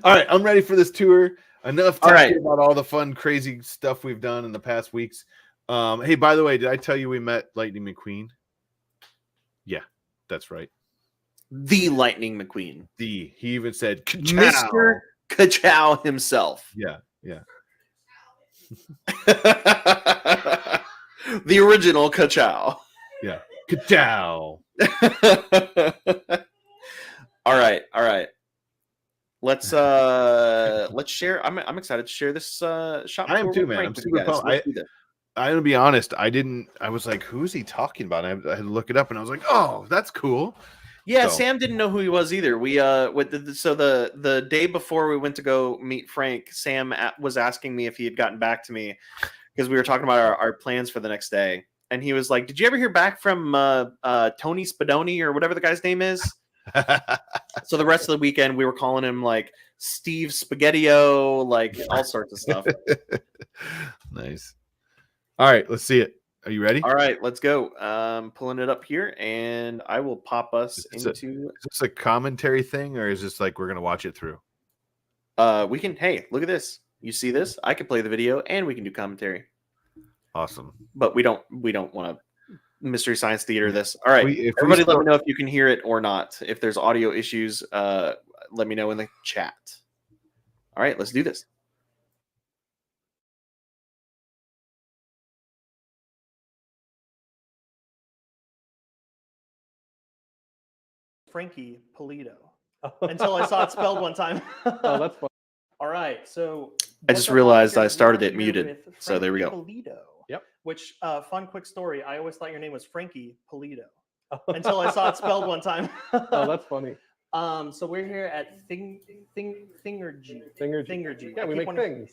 right, I'm ready for this tour. Enough talking about all the fun, crazy stuff we've done in the past weeks. Hey, by the way, did I tell you we met Lightning McQueen? Yeah, that's right. The Lightning McQueen. He even said Mr. Ka-chow himself. Yeah. The original Ka-chow. Yeah. Ka-chow. All right. Let's share. I'm excited to share this shop. I am too, man. I'm super pumped. I'm gonna be honest. I was like, who is he talking about? And I had to look it up, and I was like, oh, that's cool. Yeah, so. Sam didn't know who he was either. We the day before we went to go meet Frank, Sam was asking me if he had gotten back to me because we were talking about our plans for the next day, and he was like, "Did you ever hear back from Tony Spadoni or whatever the guy's name is?" So the rest of the weekend we were calling him like Steve Spaghettio, like all sorts of stuff. Nice. All right, let's see it. Are you ready? All right, let's go. Pulling it up here, and I will pop us into. Is this a commentary thing, or is this like we're gonna watch it through? We can. Hey, look at this. You see this? I can play the video, and we can do commentary. Awesome. But we don't want to Mystery Science Theater this. All right, everybody, let me know if you can hear it or not. If there's audio issues, let me know in the chat. All right, let's do this. Frank Ippolito until I saw it spelled one time. Oh, that's fun. All right, so I just realized I started it muted, so there we go. Ippolito, yep. Which fun quick story. I always thought your name was Frankie Ippolito until I saw it spelled one time. Oh, that's funny. So we're here at Thingergy. Yeah, we make things.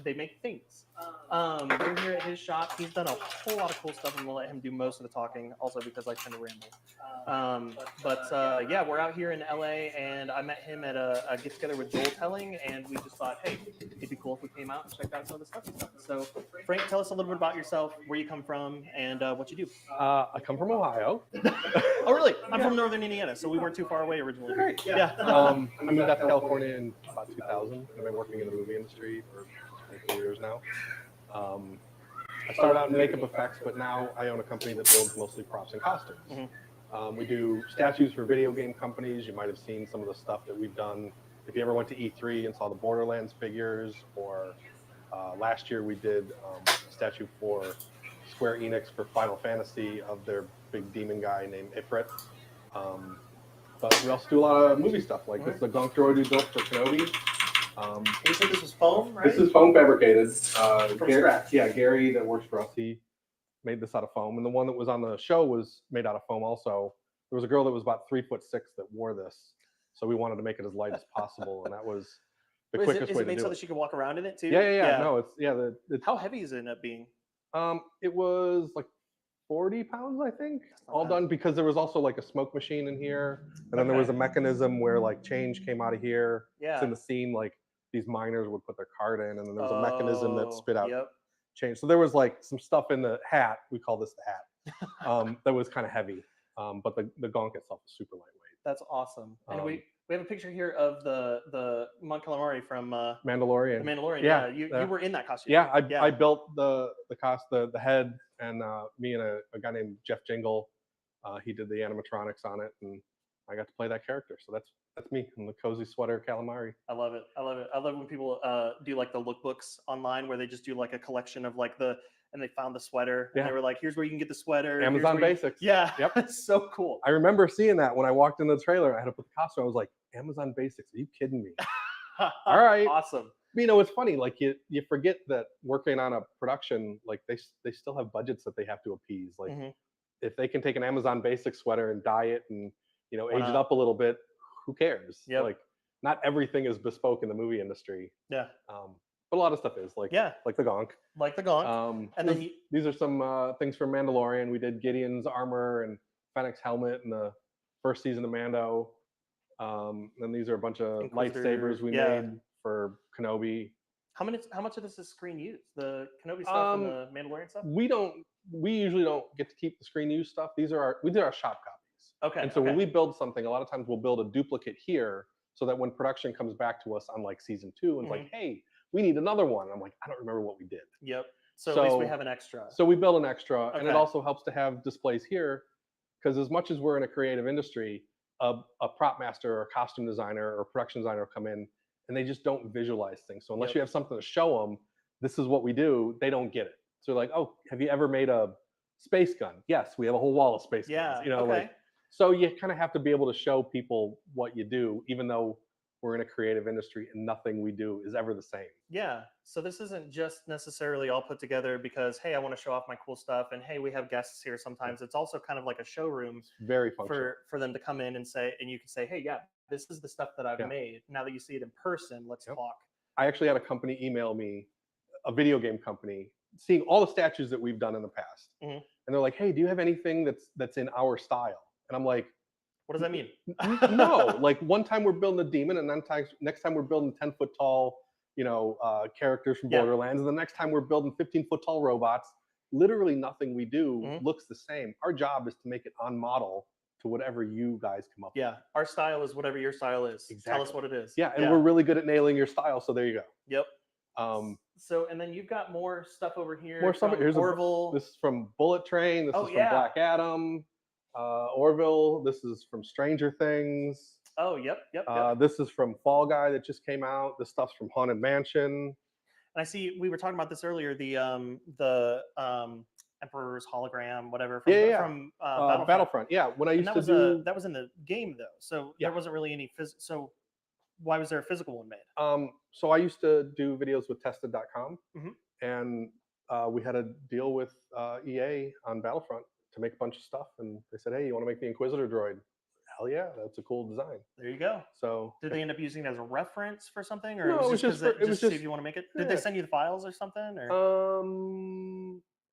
They make things. We're here at his shop. He's done a whole lot of cool stuff. I'm gonna let him do most of the talking, also because I tend to ramble. Yeah, we're out here in LA, and I met him at a get together with Joel Telling, and we just thought, hey, it'd be cool if we came out and checked out some of the stuff. So, Frank, tell us a little bit about yourself, where you come from, and what you do. I come from Ohio. Oh, really? I'm from Northern Indiana, so we weren't too far away originally. Great. Yeah. I moved out to California in about 2000. I've been working in the movie industry for 24 years now. I started out in makeup effects, but now I own a company that builds mostly props and costumes. Mm-hmm. We do statues for video game companies. You might have seen some of the stuff that we've done. If you ever went to E3 and saw the Borderlands figures, or last year we did a statue for Square Enix for Final Fantasy of their big demon guy named Ifrit. But we also do a lot of movie stuff. Like this is a gunk droid we built for Kenobi. You said this was foam, right? This is foam fabricated. From scratch. Yeah, Gary that works for us, he made this out of foam. And the one that was on the show was made out of foam also. There was a girl that was about 3'6" that wore this. So we wanted to make it as light as possible, and that was the Is quickest it way to made do so it. that she can walk around in it too? Yeah. No, it's How heavy is it end up being? it was like 40 pounds, I think, not all bad. done, because there was also like a smoke machine in here, and then there was a Okay. mechanism where like change came out of here. It's Yeah. in the scene, like these miners would put their card in, and then there was a mechanism that spit out Yep. change. So there was like some stuff in the hat. We call this the hat. That was kind of heavy, but the gonk itself is super lightweight. That's awesome. And Um, we have a picture here of the Mon Calamari from Mandalorian. The Mandalorian. Yeah, You yeah. were in that costume. Yeah, I built the head, and me and a guy named Jeff Jingle, he did the animatronics on it, and I got to play that character. So that's me. I'm the cozy sweater calamari. I love it. I love it. I love when people do like the lookbooks online where they just do like a collection of like and they found the sweater and Yeah. they were like, here's where you can get the sweater. here's Amazon where you-" Basics. Yeah. Yep. It's so cool. I remember seeing that when I walked in the trailer. I had to put the costume. I was like, Amazon Basics? Are you kidding me? All right. Awesome. You know, it's funny. Like you forget that working on a production, like they still have budgets that they have to appease. Like Mhm. if they can take an Amazon Basics sweater and dye it and Why age it not? up a little bit, who cares? Yep. Like not everything is bespoke in the movie industry. Yeah. But a lot of stuff is like Yeah. like the gonk. Like the gonk. And then these are some things from Mandalorian. We did Gideon's armor and Fennec's helmet in the first season of Mando. Then these are a bunch of Inquisitor, lightsabers we yeah. made for Kenobi. how much of this is screen used? The Kenobi stuff and the Mandalorian stuff? We usually don't get to keep the screen use stuff. We did our shop copies. Okay. And so when we build something, a lot of times we'll build a duplicate here so that when production comes back to us on like season 2 and it's like, hey, we need another one. I'm like, I don't remember what we did. Yep. So at least we have an extra. So we build an extra, and it Okay. also helps to have displays here, because as much as we're in a creative industry, a prop master or a costume designer or production designer will come in and they just don't visualize things. So unless Yep. you have something to show them, this is what we do, they don't get it. So they're like, oh, have you ever made a space gun? Yes, we have a whole wall of space Yeah. guns. You know, okay. like, so you kind of have to be able to show people what you do, even though we're in a creative industry and nothing we do is ever the same. Yeah. So this isn't just necessarily all put together because, hey, I want to show off my cool stuff, and hey, we have guests here sometimes. It's also kind of like a showroom It's very functional. for them to come in and say, and you can say, hey, yeah, this is the stuff that I've Yeah. made. Now that you see it in person, let's Yep. talk. I actually had a company email me, a video game company, seeing all the statues that we've done in the past, Mhm. and they're like, "Hey, do you have anything that's in our style?" And I'm like, What does that mean? "No." Like one time we're building a demon, and next time we're building 10-foot tall, characters from Yeah. Borderlands, and the next time we're building 15-foot tall robots. Literally nothing we do Mhm. looks the same. Our job is to make it on model to whatever you guys come up with. Yeah. Our style is whatever your style is. Tell us Exactly. what it is. Yeah, and we're really good at nailing your style. So there you go. Yep. Um, So, and then you've got more stuff over here. More stuff. from Here's Orville. this is from Bullet Train. This Oh, is from yeah. Black Adam. Orville. This is from Stranger Things. Oh, yep. This is from Fall Guy that just came out. This stuff's from Haunted Mansion. And I see we were talking about this earlier. The Emperor's hologram, whatever. From, Yeah. From Battlefront. Battlefront. Yeah, when I And used that to was do. that was in the game though, so Yeah. there wasn't really any So why was there a physical one made? So I used to do videos with Tested.com, Mhm. and we had a deal with EA on Battlefront to make a bunch of stuff, and they said, "Hey, you want to make the Inquisitor droid?" Hell yeah, that's a cool design. There you go. So Did they end up using it as a reference for something, or No, it was just it was to see just- if you want to make it? yeah. Did they send you the files or something? Or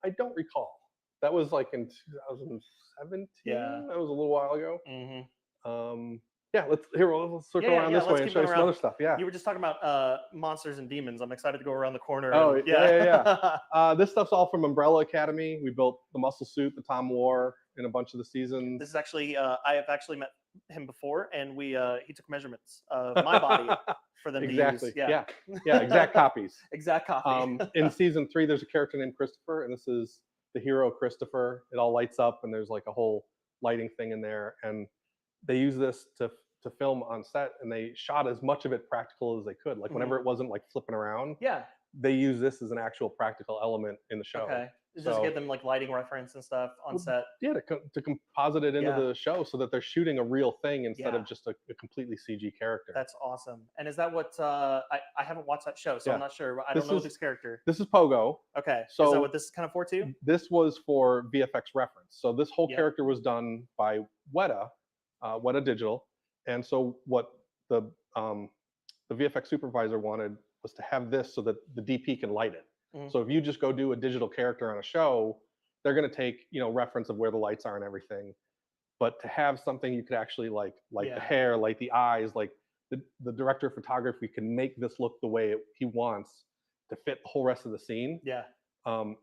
I don't recall. That was like in 2017. Yeah. That was a little while ago. Mhm. Yeah, let's circle Yeah, around yeah, this let's way and keep show you going some other around. stuff. Yeah. You were just talking about monsters and demons. I'm excited to go around the corner. Oh, and- yeah. This stuff's all from Umbrella Academy. We built the muscle suit that Tom wore in a bunch of the seasons. This is actually I have actually met him before, and he took measurements of my body for them Exactly. to use. Yeah. Exact copies. Exact copy. In season 3, there's a character named Christopher, and this is the hero Christopher. It all lights up, and there's like a whole lighting thing in there. And they use this to film on set, and they shot as much of it practical as they could. Like whenever it wasn't like flipping around, Yeah. they use this as an actual practical element in the show. Okay. Just So- give them like lighting reference and stuff on set. Yeah, to composite it into Yeah. the show so that they're shooting a real thing instead Yeah. of just a completely CG character. That's awesome. And is that what I haven't watched that show, so I'm Yeah. not sure. I This don't know is- this character. This is Pogo. Okay. Is So- that what this is kind of for too? This was for VFX reference. So this whole Yeah. character was done by Weta Digital, And so what the VFX supervisor wanted was to have this so that the DP can light it. Mhm. So if you just go do a digital character on a show, they're going to take, you know, reference of where the lights are and everything. But to have something you could actually light the Yeah. hair, light the eyes, like the director of photography can make this look the way he wants to fit the whole rest of the scene. Yeah.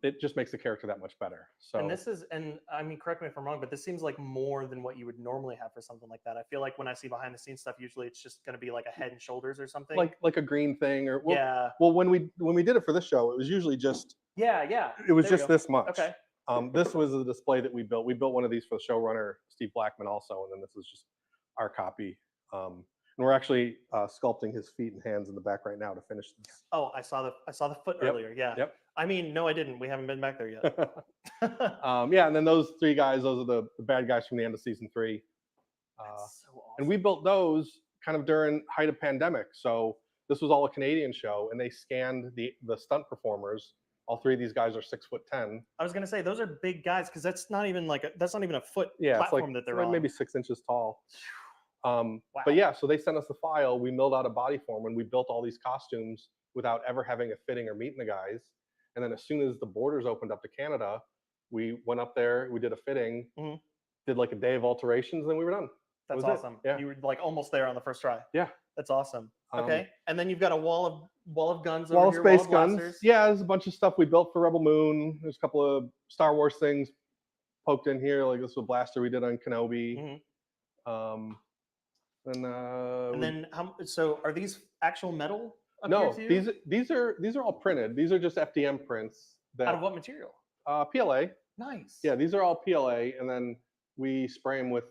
It just makes the character that much better. So And this is, and I mean, correct me if I'm wrong, but this seems like more than what you would normally have for something like that. I feel like when I see behind the scenes stuff, usually it's just going to be like a Head and Shoulders or something. like a green thing or yeah, well when we did it for this show, it was usually just yeah. it was There we just go. this much. Okay. This was the display that we built. We built one of these for the showrunner Steve Blackman also, and then this is just our copy. And we're actually sculpting his feet and hands in the back right now to finish this. Oh, I saw the foot Yep. earlier. Yeah. Yep. I mean, no, I didn't. We haven't been back there yet. Yeah, and then those three guys, those are the bad guys from the end of season 3. That's so awesome. And we built those kind of during height of pandemic. So this was all a Canadian show, and they scanned the stunt performers. All three of these guys are 6'10". I was gonna say those are big guys because that's not even a foot Yeah, platform it's like, that they're like on. maybe 6 inches tall. Wow. But yeah, so they sent us the file. We milled out a body form, and we built all these costumes without ever having a fitting or meeting the guys. And then as soon as the borders opened up to Canada, we went up there, we did a fitting, Mhm. did like a day of alterations, and then we were done. That's was it. awesome. Yeah. You were like almost there on the first try. Yeah. That's awesome. Um, Okay. And then you've got a wall of guns Wall over of here, space guns. blasters. Yeah, there's a bunch of stuff we built for Rebel Moon. There's a couple of Star Wars things poked in here, like this was a blaster we did on Kenobi. Mhm. And then so are these actual metal? Up no, here too? these are all printed. These are just FDM prints. Out That of what material? PLA. Nice. Yeah, these are all PLA, and then we spray them with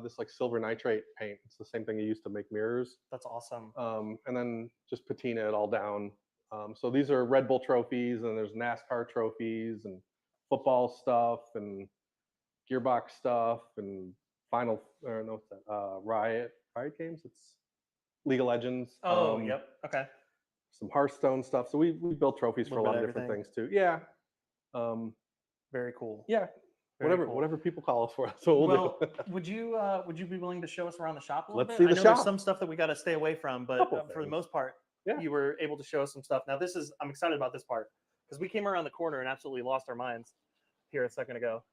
this like silver nitrate paint. It's the same thing you use to make mirrors. That's awesome. And then just patina it all down. So these are Red Bull trophies, and there's NASCAR trophies, and football stuff, and Gearbox stuff, and Riot games. It's League of Legends. Oh, yep. Okay. Some Hearthstone stuff. So we built trophies for a Little lot bit of of different everything. things too. Yeah. Very cool. Yeah. Very cool. Whatever people call us for, that's what we'll Well, do. would you be willing to show us around the shop a little Let's bit? see the I know there's shop. some stuff that we got to stay away from, but Couple for the things. most part, Yeah. you were able to show us some stuff. Now I'm excited about this part because we came around the corner and absolutely lost our minds here a second ago.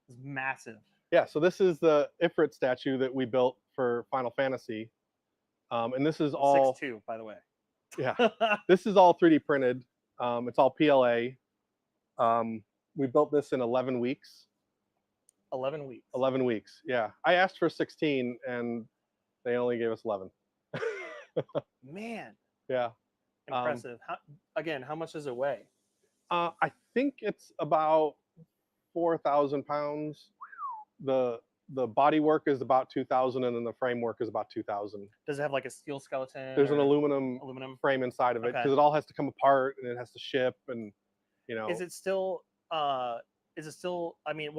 It's massive. Yeah, so this is the Ifrit statue that we built for Final Fantasy. And this is all 6'2", by the way. yeah. This is all 3D printed. It's all PLA. We built this in 11 weeks. 11 weeks. 11 weeks. Yeah. I asked for 16 and they only gave us 11. Man, Yeah. impressive. How much does it weigh? I think it's about 4,000 pounds. The body work is about 2,000, and then the framework is about 2,000. Does it have like a steel skeleton? There's an or aluminum frame inside of it because Okay. it all has to come apart and it has to ship, and you know. Is it still? I mean,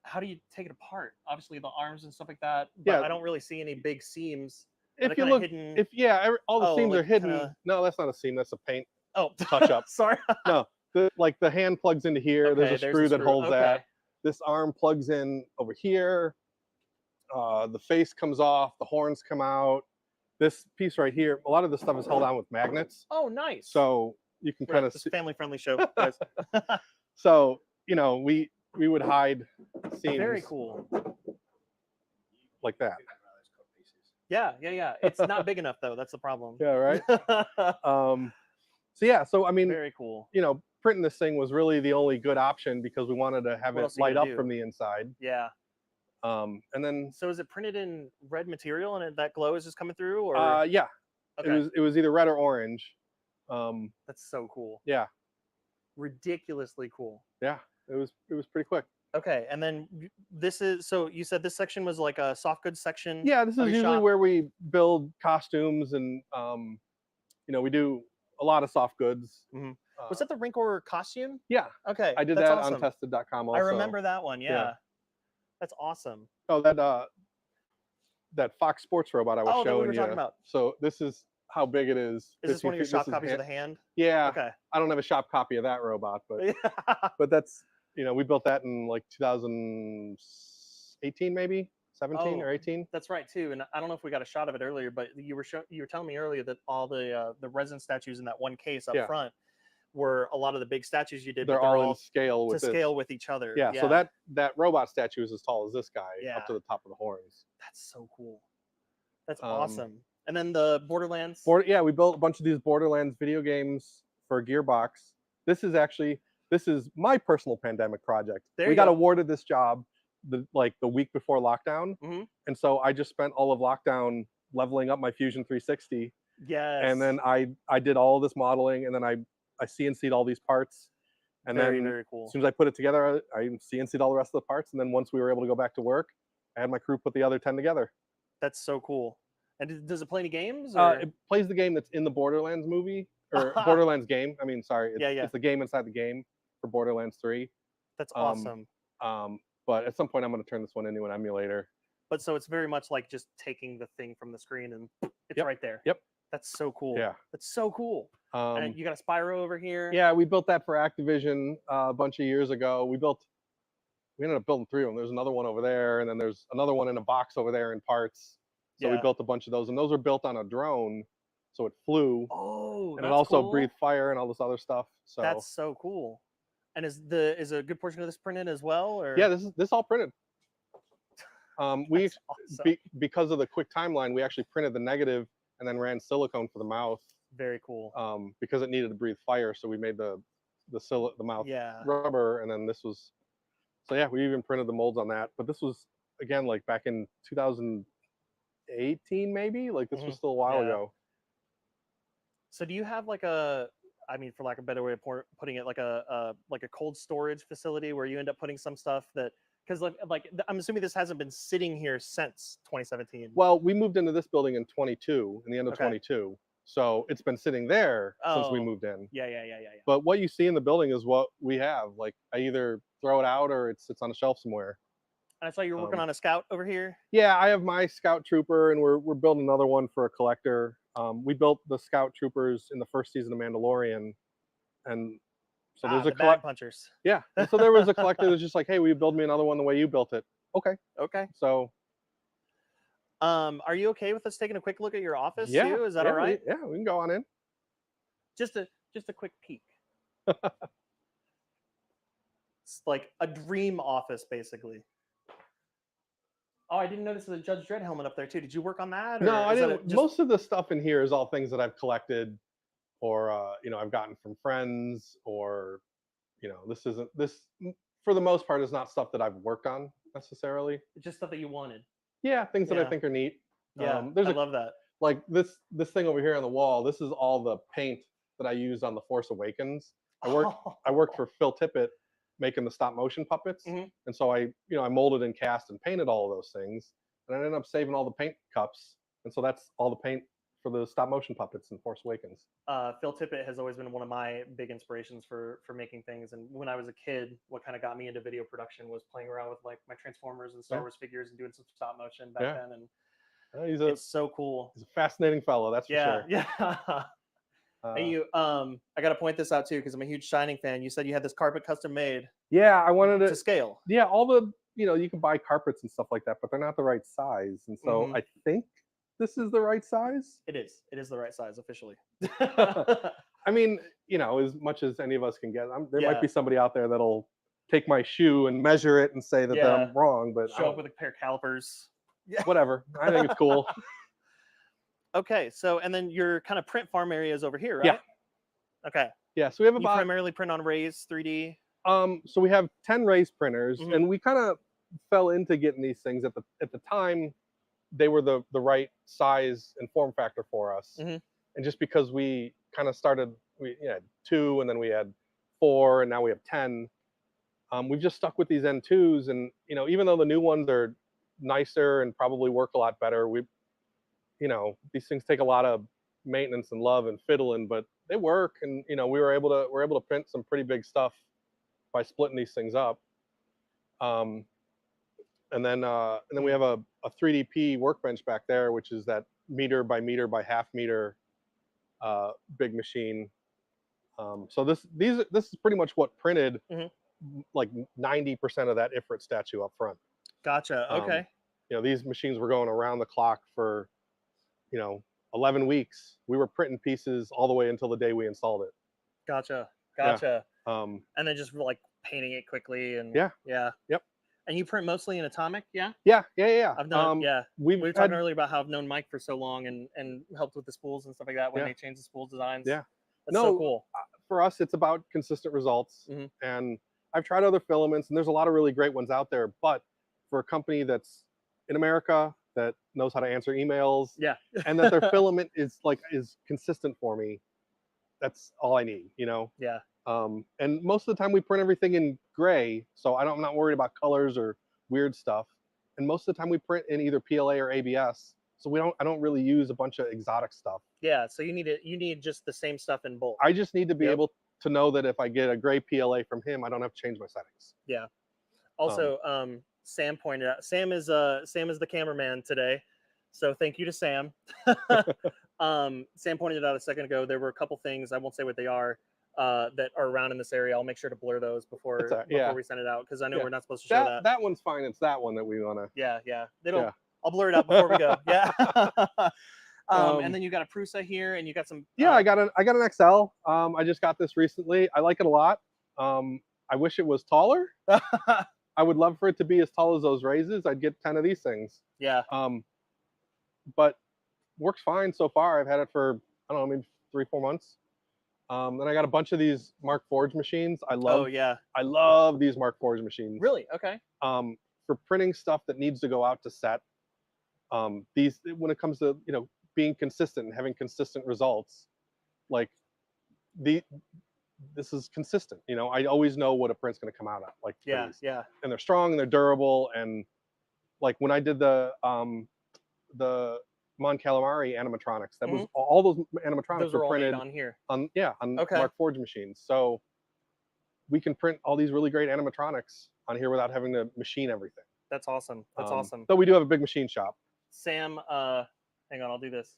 how do you take it apart? Obviously, the arms and stuff like that. But Yeah. I don't really see any big seams. If Are you they look, kinda hidden? all the Oh, seams are like hidden. kinda- No, that's not a seam. That's a paint Oh, touch up. Sorry. No, the hand plugs into here. Okay, There's a screw that holds that. Okay. This arm plugs in over here. The face comes off. The horns come out. This piece right here, a lot of this stuff is held on with magnets. Oh, nice. So you can We're kind at of this family-friendly show, guys. So we would hide seams Very cool. like that. Yeah. It's not big enough though. That's the problem. Yeah, right. So I mean, Very cool. printing this thing was really the only good option because we wanted to have What it else are you light up gonna do? from the inside. Yeah. And then So is it printed in red material and that glow is just coming through, or yeah, okay. it was either red or orange. That's so cool. Yeah, Ridiculously cool. yeah, it was pretty quick. Okay, and then this is, so you said this section was like a soft goods section. Yeah, this of is your usually shop? where we build costumes, and we do a lot of soft goods. Mhm. Was that the Rinkor costume? Yeah, Okay, I did that's that awesome. on tested.com also. I remember that one. Yeah. Yeah. That's awesome. Oh, that Fox Sports robot I was Oh, that we showing were you. talking about. So this is how big it is. Is this one of your 15 feet. shop This is copies of the hand? Yeah, Okay. I don't have a shop copy of that robot, but Yeah. but that's we built that in like 2018 maybe 17 or 18. That's right too. And I don't know if we got a shot of it earlier, but you were telling me earlier that all the resin statues in that one case up front were a lot of the big statues you did. They're all in scale with scale with each other. Yeah. So that robot statue is as tall as this guy up to the top of the horns. That's so cool. That's awesome. And then the Borderlands. We built a bunch of these Borderlands video games for Gearbox. This is my personal pandemic project. We got awarded this job the week before lockdown, and so I just spent all of lockdown leveling up my Fusion 360. Yes. And then I did all this modeling, and then I CNC'd all these parts, and very cool. As soon as I put it together, I CNC'd all the rest of the parts, and then once we were able to go back to work, I had my crew put the other 10 together. That's so cool. And does it play any games? It plays the game that's in the Borderlands movie, or Borderlands game. I mean, sorry, it's the game inside the game for Borderlands 3. That's awesome. But at some point, I'm going to turn this one into an emulator. But so it's very much like just taking the thing from the screen and it's right there. Yep. That's so cool. Yeah. That's so cool. And you got a Spyro over here. Yeah, we built that for Activision a bunch of years ago. We ended up building 3 of them. There's another one over there, and then there's another one in a box over there in parts. So we built a bunch of those, and those are built on a drone, so it flew. Oh, and it also breathed fire and all this other stuff. So that's so cool. And is a good portion of this printed as well? Or yeah, this all printed. Because of the quick timeline, we actually printed the negative and then ran silicone for the mouth. Very cool. Because it needed to breathe fire, so we made the mouth rubber, and then this was. So yeah, we even printed the molds on that. But this was again like back in 2018, maybe. Like this was still a while ago. So do you have like for lack of a better way of putting it, like a cold storage facility where you end up putting some stuff that, because like I'm assuming this hasn't been sitting here since 2017. Well, we moved into this building in the end of 22. So it's been sitting there since we moved in. Yeah. But what you see in the building is what we have. Like I either throw it out or it sits on a shelf somewhere. And I saw you were working on a Scout over here. Yeah, I have my Scout Trooper, and we're building another one for a collector. We built the Scout Troopers in the first season of Mandalorian, and so there's a bag punchers. Yeah, and so there was a collector that's just like, hey, will you build me another one the way you built it? Okay. So, are you okay with us taking a quick look at your office too? Is that all right? Yeah, we can go on in. Just a quick peek. It's like a dream office, basically. Oh, I didn't notice the Judge Dredd helmet up there too. Did you work on that? No, I didn't. Most of the stuff in here is all things that I've collected, or I've gotten from friends, or this for the most part is not stuff that I've worked on necessarily. It's just stuff that you wanted. Yeah, things that I think are neat. Yeah, I love that. Like this thing over here on the wall. This is all the paint that I used on The Force Awakens. I worked for Phil Tippett making the stop motion puppets, and so I molded and cast and painted all of those things, and I ended up saving all the paint cups, and so that's all the paint for the stop motion puppets in Force Awakens. Phil Tippett has always been one of my big inspirations for making things, and when I was a kid, what kind of got me into video production was playing around with like my Transformers and Star Wars figures and doing some stop motion back then, and it's so cool. He's a fascinating fellow, that's for sure. Yeah. Hey, I got to point this out too because I'm a huge Shining fan. You said you had this carpet custom made. Yeah, I wanted to scale. Yeah, all the you can buy carpets and stuff like that, but they're not the right size, and so I think this is the right size. It is. It is the right size officially. I mean, as much as any of us can get, there might be somebody out there that'll take my shoe and measure it and say that I'm wrong, but show up with a pair of calipers. Yeah. Whatever. I think it's cool. Okay, so and then your kind of print farm area is over here, right? Yeah. Okay. Yeah, so we have you primarily print on Raise 3D. So we have 10 Raise printers, and we kind of fell into getting these things at the time. They were the right size and form factor for us, and just because we kind of started, we had 2, and then we had 4, and now we have 10. We've just stuck with these N2s, and even though the new ones are nicer and probably work a lot better, these things take a lot of maintenance and love and fiddling, but they work, and we're able to print some pretty big stuff by splitting these things up. And then we have a 3DP workbench back there, which is that meter by half meter big machine. So this is pretty much what printed like 90% of that Ifrit statue up front. Gotcha. Okay. You know, these machines were going around the clock for, you know, 11 weeks. We were printing pieces all the way until the day we installed it. Gotcha. Yeah. Gotcha. Um, And then just like painting it quickly and Yeah. yeah. Yep. And you print mostly in atomic, yeah? yeah. I've known yeah. We We were talking earlier about how I've known Mike for so long and helped with the spools and stuff like that when Yeah. they changed the spool designs. Yeah. That's No, so cool. For us, it's about consistent results. Mhm. And I've tried other filaments, and there's a lot of really great ones out there. But for a company that's in America that knows how to answer emails, Yeah. and that their filament is consistent for me, that's all I need. You know. Yeah. And most of the time we print everything in gray, so I'm not worried about colors or weird stuff. And most of the time we print in either PLA or ABS, so I don't really use a bunch of exotic stuff. Yeah. So you need just the same stuff in bulk. I just need to be Yep. able to know that if I get a gray PLA from him, I don't have to change my settings. Yeah. Also, Sam pointed out. Sam is the cameraman today, so thank you to Sam. Sam pointed out a second ago there were a couple things, I won't say what they are, that are around in this area. I'll make sure to blur those before we send it out because I know Yeah. we're not supposed to show that. That one's fine. It's that one that we want to. Yeah. Yeah. I'll blur it out before we go. Yeah. And then you got a Prusa here, and you got some. Yeah, I got an XL. I just got this recently. I like it a lot. I wish it was taller. I would love for it to be as tall as those raises. I'd get 10 of these things. Yeah. But works fine so far. I've had it for, I don't know, maybe 3-4 months. Then I got a bunch of these Mark Forge machines. I love these Mark Forge machines. Really? Okay. For printing stuff that needs to go out to set. These, when it comes to, you know, being consistent and having consistent results, like this is consistent. You know, I always know what a print's going to come out at. Like these. Yeah. And they're strong and they're durable. And like when I did the Mon Calamari animatronics, that was all those animatronics Those were are all printed made on here. on Okay. Mark Forge machines. So we can print all these really great animatronics on here without having to machine everything. That's awesome. That's awesome. Though we do have a big machine shop. Sam, hang on, I'll do this.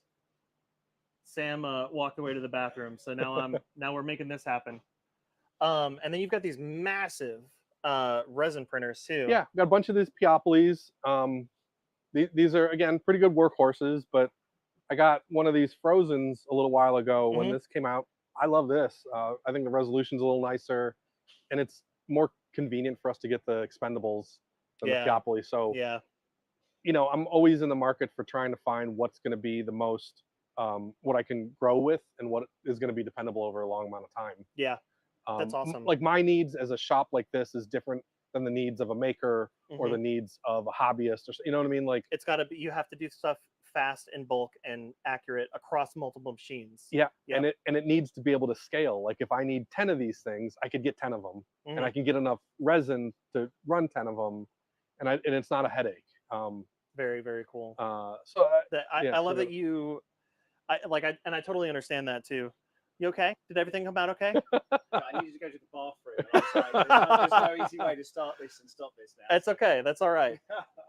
Sam walked away to the bathroom, so now we're making this happen. And then you've got these massive resin printers too. Yeah, got a bunch of these Piopolis. These are, again, pretty good workhorses, but I got one of these Frozens a little while ago when this came out. I love this. I think the resolution's a little nicer, and it's more convenient for us to get the expendables than the Piopolis. So yeah, you know, I'm always in the market for trying to find what's going to be the most, what I can grow with and what is going to be dependable over a long amount of time. Yeah, that's awesome. Like my needs as a shop like this is different than the needs of a maker or the needs of a hobbyist, or you know what I mean? Like it's got to be, you have to do stuff fast in bulk and accurate across multiple machines. Yeah, and it needs to be able to scale. Like if I need 10 of these things, I could get 10 of them, and I can get enough resin to run 10 of them, and it's not a headache. Very, very cool. So I love that you, I totally understand that too. You okay? Did everything come out okay? I need you to go to the bathroom. There's no easy way to start this and stop this now. That's okay. That's all right.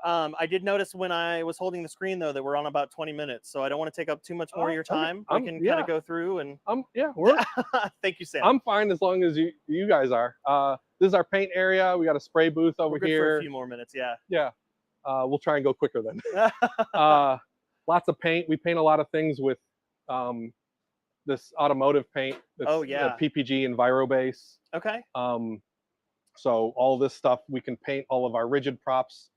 I did notice when I was holding the screen though that we're on about 20 minutes, so I don't want to take up too much more of your time. We can kind of go through and. Thank you, Sam. I'm fine as long as you guys are. This is our paint area. We got a spray booth over good here. For a few more minutes, yeah. Yeah. We'll try and go quicker then. Lots of paint. We paint a lot of things with this automotive paint. That's, PPG Envirobase. Okay. So all this stuff, we can paint all of our rigid props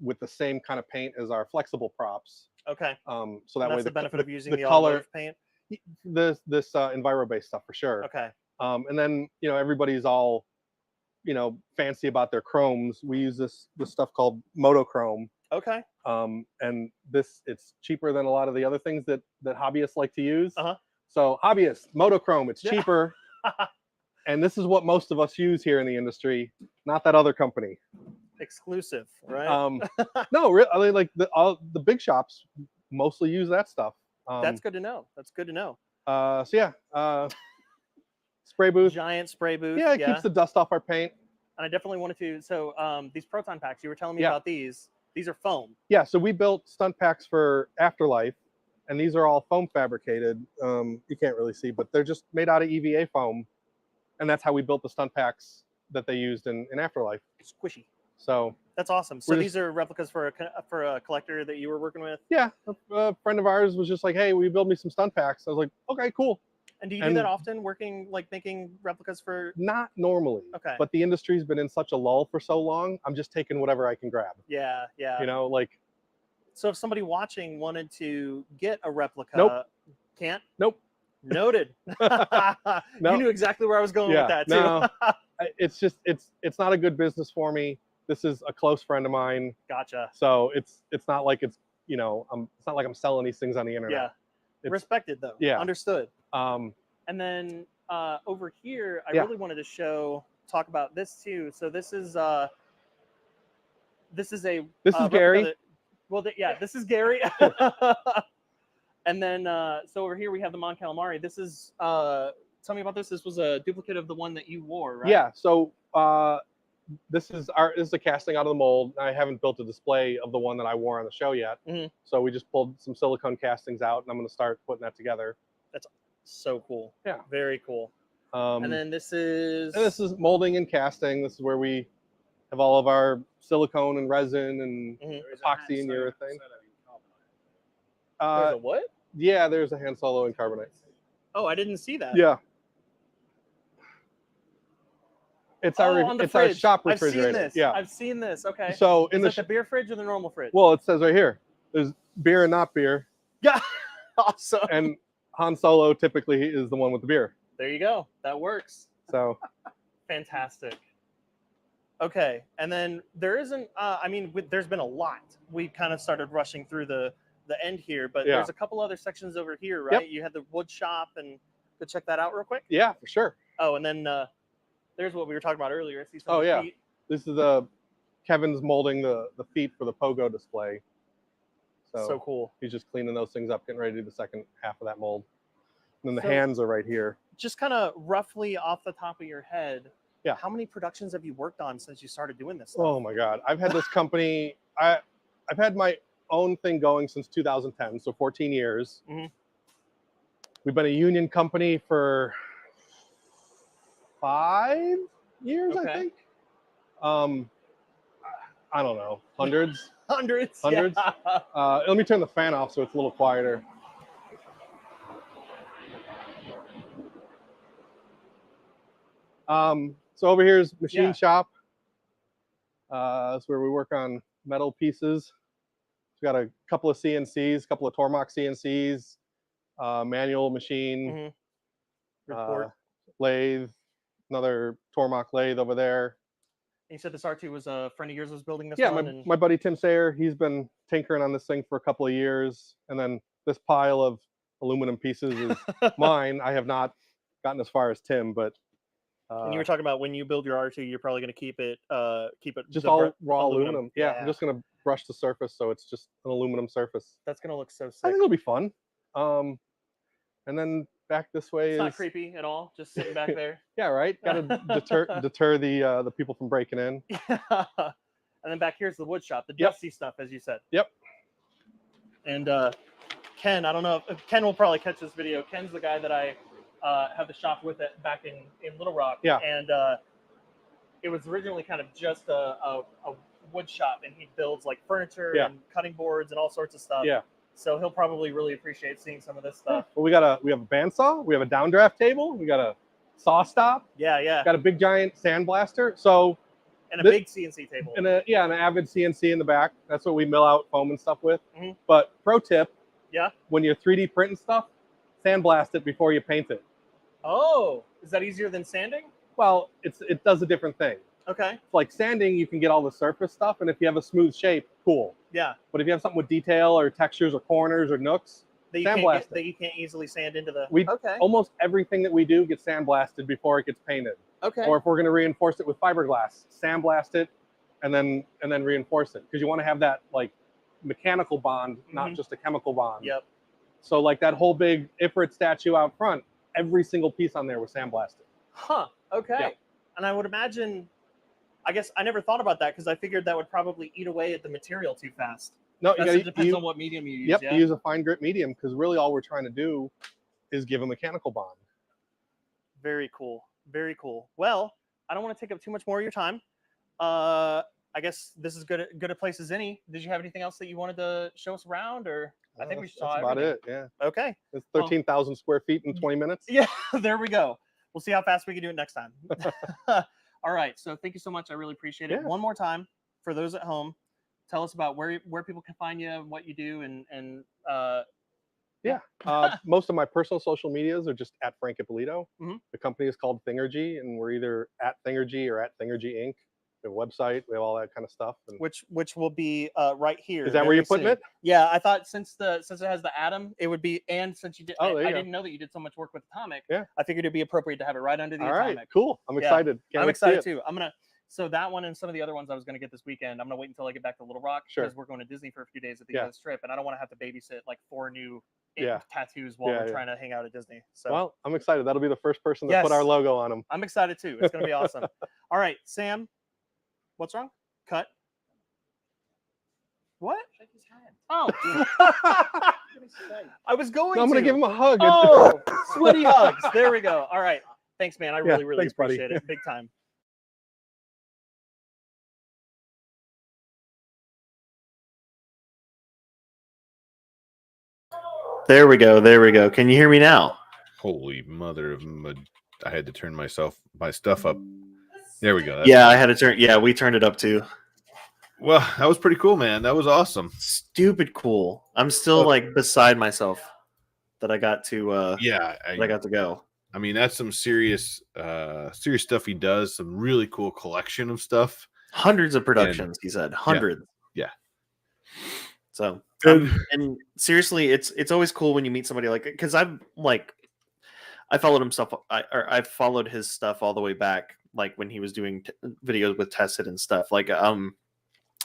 with the same kind of paint as our flexible props. Okay. So that way the benefit of using the color automotive paint. This Envirobase stuff for sure. Okay. And then everybody's all fancy about their chromes. We use this stuff called Motochrome. Okay. And it's cheaper than a lot of the other things that hobbyists like to use. Uh-huh. So hobbyists, Motochrome, it's cheaper. And this is what most of us use here in the industry, not that other company. Exclusive, right? No, really, I mean, like the big shops mostly use that stuff. That's good to know. That's good to know. Spray booth. Giant spray booth. Yeah, it keeps the dust off our paint. And I definitely wanted to. So these proton packs, you were telling me about these. These are foam. Yeah, so we built stunt packs for Afterlife, and these are all foam fabricated. You can't really see, but they're just made out of EVA foam, and that's how we built the stunt packs that they used in Afterlife. Squishy. So That's awesome. So We're these are replicas for a collector that you were working with. Yeah, a friend of ours was just like, "Hey, will you build me some stunt packs?" I was like, "Okay, cool." And do you do that often, working like making replicas for? Not normally. Okay. But the industry's been in such a lull for so long. I'm just taking whatever I can grab. Yeah, yeah. You know, like. So if somebody watching wanted to get a replica, Nope. Can't. Nope. Noted. You knew exactly where I was going with that too. No, it's just it's not a good business for me. This is a close friend of mine. Gotcha. So it's not like it's it's not like I'm selling these things on the internet. Yeah. Respected though. Yeah. Understood. And then over here, I Yeah. really wanted to talk about this too. So this is This is replica Gary. this is Gary. And then so over here we have the Mon Calamari. This is tell me about this. This was a duplicate of the one that you wore, right? Yeah. So this is a casting out of the mold. I haven't built a display of the one that I wore on the show yet. Mhm. So we just pulled some silicone castings out, and I'm going to start putting that together. That's so cool. Yeah. Very cool. And And then this is molding and casting. This is where we have all of our silicone and resin and epoxy and urethane. there's a what? Yeah, there's a hand solo in carbonite. Oh, I didn't see that. Yeah. It's on the it's our fridge. shop I've refrigerator. seen this. Yeah. I've seen this. Okay. So Is that the beer fridge or the normal fridge? well, it says right here, there's beer and not beer, Yeah. Awesome. and Han Solo typically is the one with the beer. There you go. That works. So Fantastic. Okay, and then there isn't. There's been a lot. We kind of started rushing through the end here, but Yeah. there's a couple other sections over here, right? Yep. You had the wood shop, and go check that out real quick. yeah, for sure. Oh, and then there's what we were talking about earlier. I see some Oh, yeah. feet. This is Kevin's molding the feet for the pogo display. So cool. He's just cleaning those things up, getting ready to do the second half of that mold. And then the So- hands are right here. Just kind of roughly off the top of your head. Yeah. How many productions have you worked on since you started doing this stuff? Oh my God. I've had this company, I've had my own thing going since 2010, so 14 years. Mhm. We've been a union company for 5 years, I Okay. think. I don't know, hundreds. Hundreds. Hundreds? Yeah. Let me turn the fan off so it's a little quieter. So over here is machine Yeah. shop. That's where we work on metal pieces. We've got a couple of CNCs, a couple of Tormach CNCs, manual machine, Mhm. Report. lathe, another Tormach lathe over there. You said this R2 was a friend of yours was building this Yeah, one. my buddy Tim Sayer, he's been tinkering on this thing for a couple of years. And then this pile of aluminum pieces is mine. I have not gotten as far as Tim, but And you were talking about when you build your R2, you're probably going to keep it just the all br- raw aluminum. Yeah, I'm Yeah. just gonna brush the surface so it's just an aluminum surface. That's going to look so I sick. think it'll be fun. And then back this way It's is not creepy at all. Just sitting back there. yeah, right. Got to deter the people from breaking in. And then back here's the wood shop, the Yep. dusty stuff, as you said. Yep. And Ken, I don't know if Ken will probably catch this video. Ken's the guy that I have the shop with back in Little Rock. Yeah. And it was originally kind of just a wood shop, and he builds like furniture Yeah. and cutting boards and all sorts of stuff. Yeah. So he'll probably really appreciate seeing some of this stuff. Well, we have a bandsaw, we have a downdraft table, we got a saw stop, Yeah, yeah. got a big giant sandblaster. So And a Thi- big CNC table. and an Avid CNC in the back. That's what we mill out foam and stuff with. Mhm. But pro tip, Yeah. when you're 3D printing stuff, sandblast it before you paint it. Oh, is that easier than sanding? Well, it does a different thing. Okay. Like sanding, you can get all the surface stuff, and if you have a smooth shape, cool. Yeah. But if you have something with detail or textures or corners or nooks, That you, Sandblast it. that you can't easily sand into the. We- Okay. almost everything that we do gets sandblasted before it gets painted. Okay. Or if we're going to reinforce it with fiberglass, sandblast it and then reinforce it, because you want to have that like mechanical bond, not Mhm. just a chemical bond. Yep. So like that whole big Ifrit statue out front, every single piece on there was sandblasted. Huh. Okay. Yeah. And I would imagine. I guess I never thought about that because I figured that would probably eat away at the material too fast. No, It you depends gotta, on what medium you use. yep, Yeah. you use a fine grit medium, because really all we're trying to do is give a mechanical bond. Very cool. Very cool. Well, I don't want to take up too much more of your time. I guess this is good a place as any. Did you have anything else that you wanted to show us around, or I think we saw that's about everything. it. Yeah. Okay. It's 13,000 square feet in 20 minutes. Yeah, there we go. We'll see how fast we can do it next time. All right. So thank you so much. I really appreciate it. Yeah. One more time for those at home, tell us about where people can find you, what you do, and Yeah. Most of my personal social medias are just at Frank Ippolito. Mhm. The company is called Thingergy, and we're either at Thingergy or at Thingergy Inc. We have a website. We have all that kind of stuff. And which will be right here. is that where you're putting it? Yeah, I thought since it has the atom, it would be. And since you did, Oh, there you I go. didn't know that you did so much work with atomic. Yeah. I figured it'd be appropriate to have it right under the All atomic. right, cool. I'm Yeah. excited. Can't I'm wait to see excited it. too. So that one and some of the other ones I was going to get this weekend. I'm going to wait until I get back to Little Rock Sure. because we're going to Disney for a few days at the end Yeah. of the trip, and I don't want to have to babysit like 4 new Yeah. tattoos while Yeah, we're yeah. trying to hang out at Disney. So Well, I'm excited. That'll be the first person to Yes. put our logo on them. I'm excited too. It's going to be awesome. All right, Sam, what's wrong? Cut. What? Shake his hand. Oh, What did he say? I was going I'm to. gonna give him a hug. Oh, sweaty hugs. There we go. All right. Thanks, man. I Yeah, really thanks, buddy. appreciate it. Big time. There we go. There we go. Can you hear me now? Holy mother of I had to turn my stuff up. There we go. That's Yeah, I had to turn. Yeah, we turned it up too. Well, that was pretty cool, man. That was awesome. Stupid cool. I'm still like beside myself that I got to. Yeah, that I got to go. I mean, that's some serious stuff he does. Some really cool collection of stuff. Hundreds of productions, he said. Hundreds. Yeah. So, and seriously, it's always cool when you meet somebody like, because I followed himself. I followed his stuff all the way back, like when he was doing videos with Tested and stuff. Like,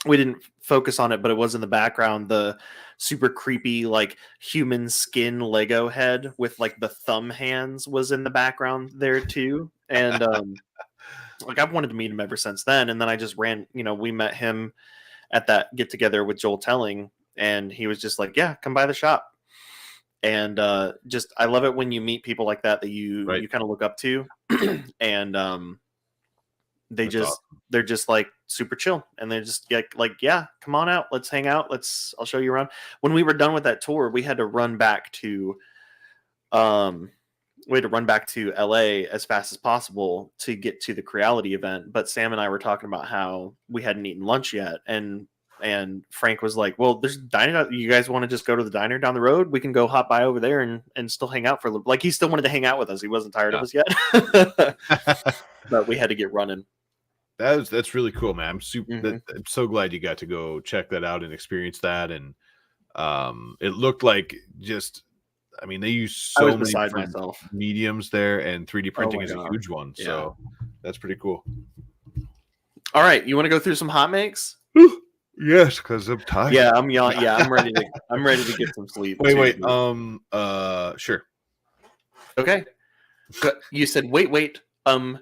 we didn't focus on it, but it was in the background. The super creepy, like human skin Lego head with like the thumb hands was in the background there too. And like I've wanted to meet him ever since then. And then I just ran, we met him at that get together with Joel Telling, and he was just like, "Yeah, come by the shop." And just I love it when you meet people like that you kind of look up to, and That's awesome. they're just like super chill, and they're just like yeah, come on out, let's hang out, I'll show you around. When we were done with that tour, we had to run back to LA as fast as possible to get to the Creality event. But Sam and I were talking about how we hadn't eaten lunch yet, and Frank was like, "Well, there's a diner. You guys want to just go to the diner down the road? We can go hop by over there and still hang out for a little." Like he still wanted to hang out with us. He wasn't tired of us yet, but we had to get running. That's really cool, man. I'm Mm-hmm. I'm so glad you got to go check that out and experience that. And it looked like I mean, they use so many different mediums there, and 3D printing is a huge one. Yeah. So that's pretty cool. All right, you want to go through some hot makes? Yes, because I'm tired. Yeah, I'm yawning. Yeah, I'm ready to get some sleep. Wait. Sure. Okay. You said wait.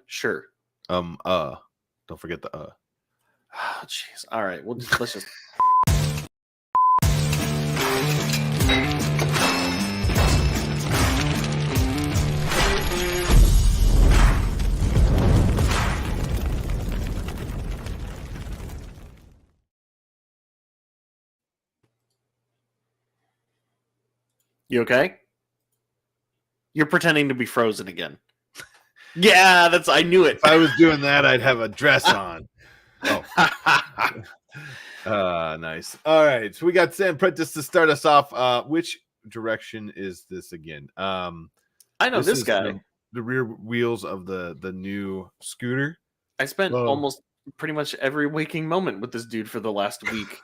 Sure. Don't forget the Oh, jeez. All right. Let's just. You okay? You're pretending to be frozen again. Yeah, I knew it. If I was doing that, I'd have a dress on. Oh. Nice. All right. So we got Sam Prentice to start us off. Which direction is this again? I know this guy. The rear wheels of the new scooter. I spent almost pretty much every waking moment with this dude for the last week.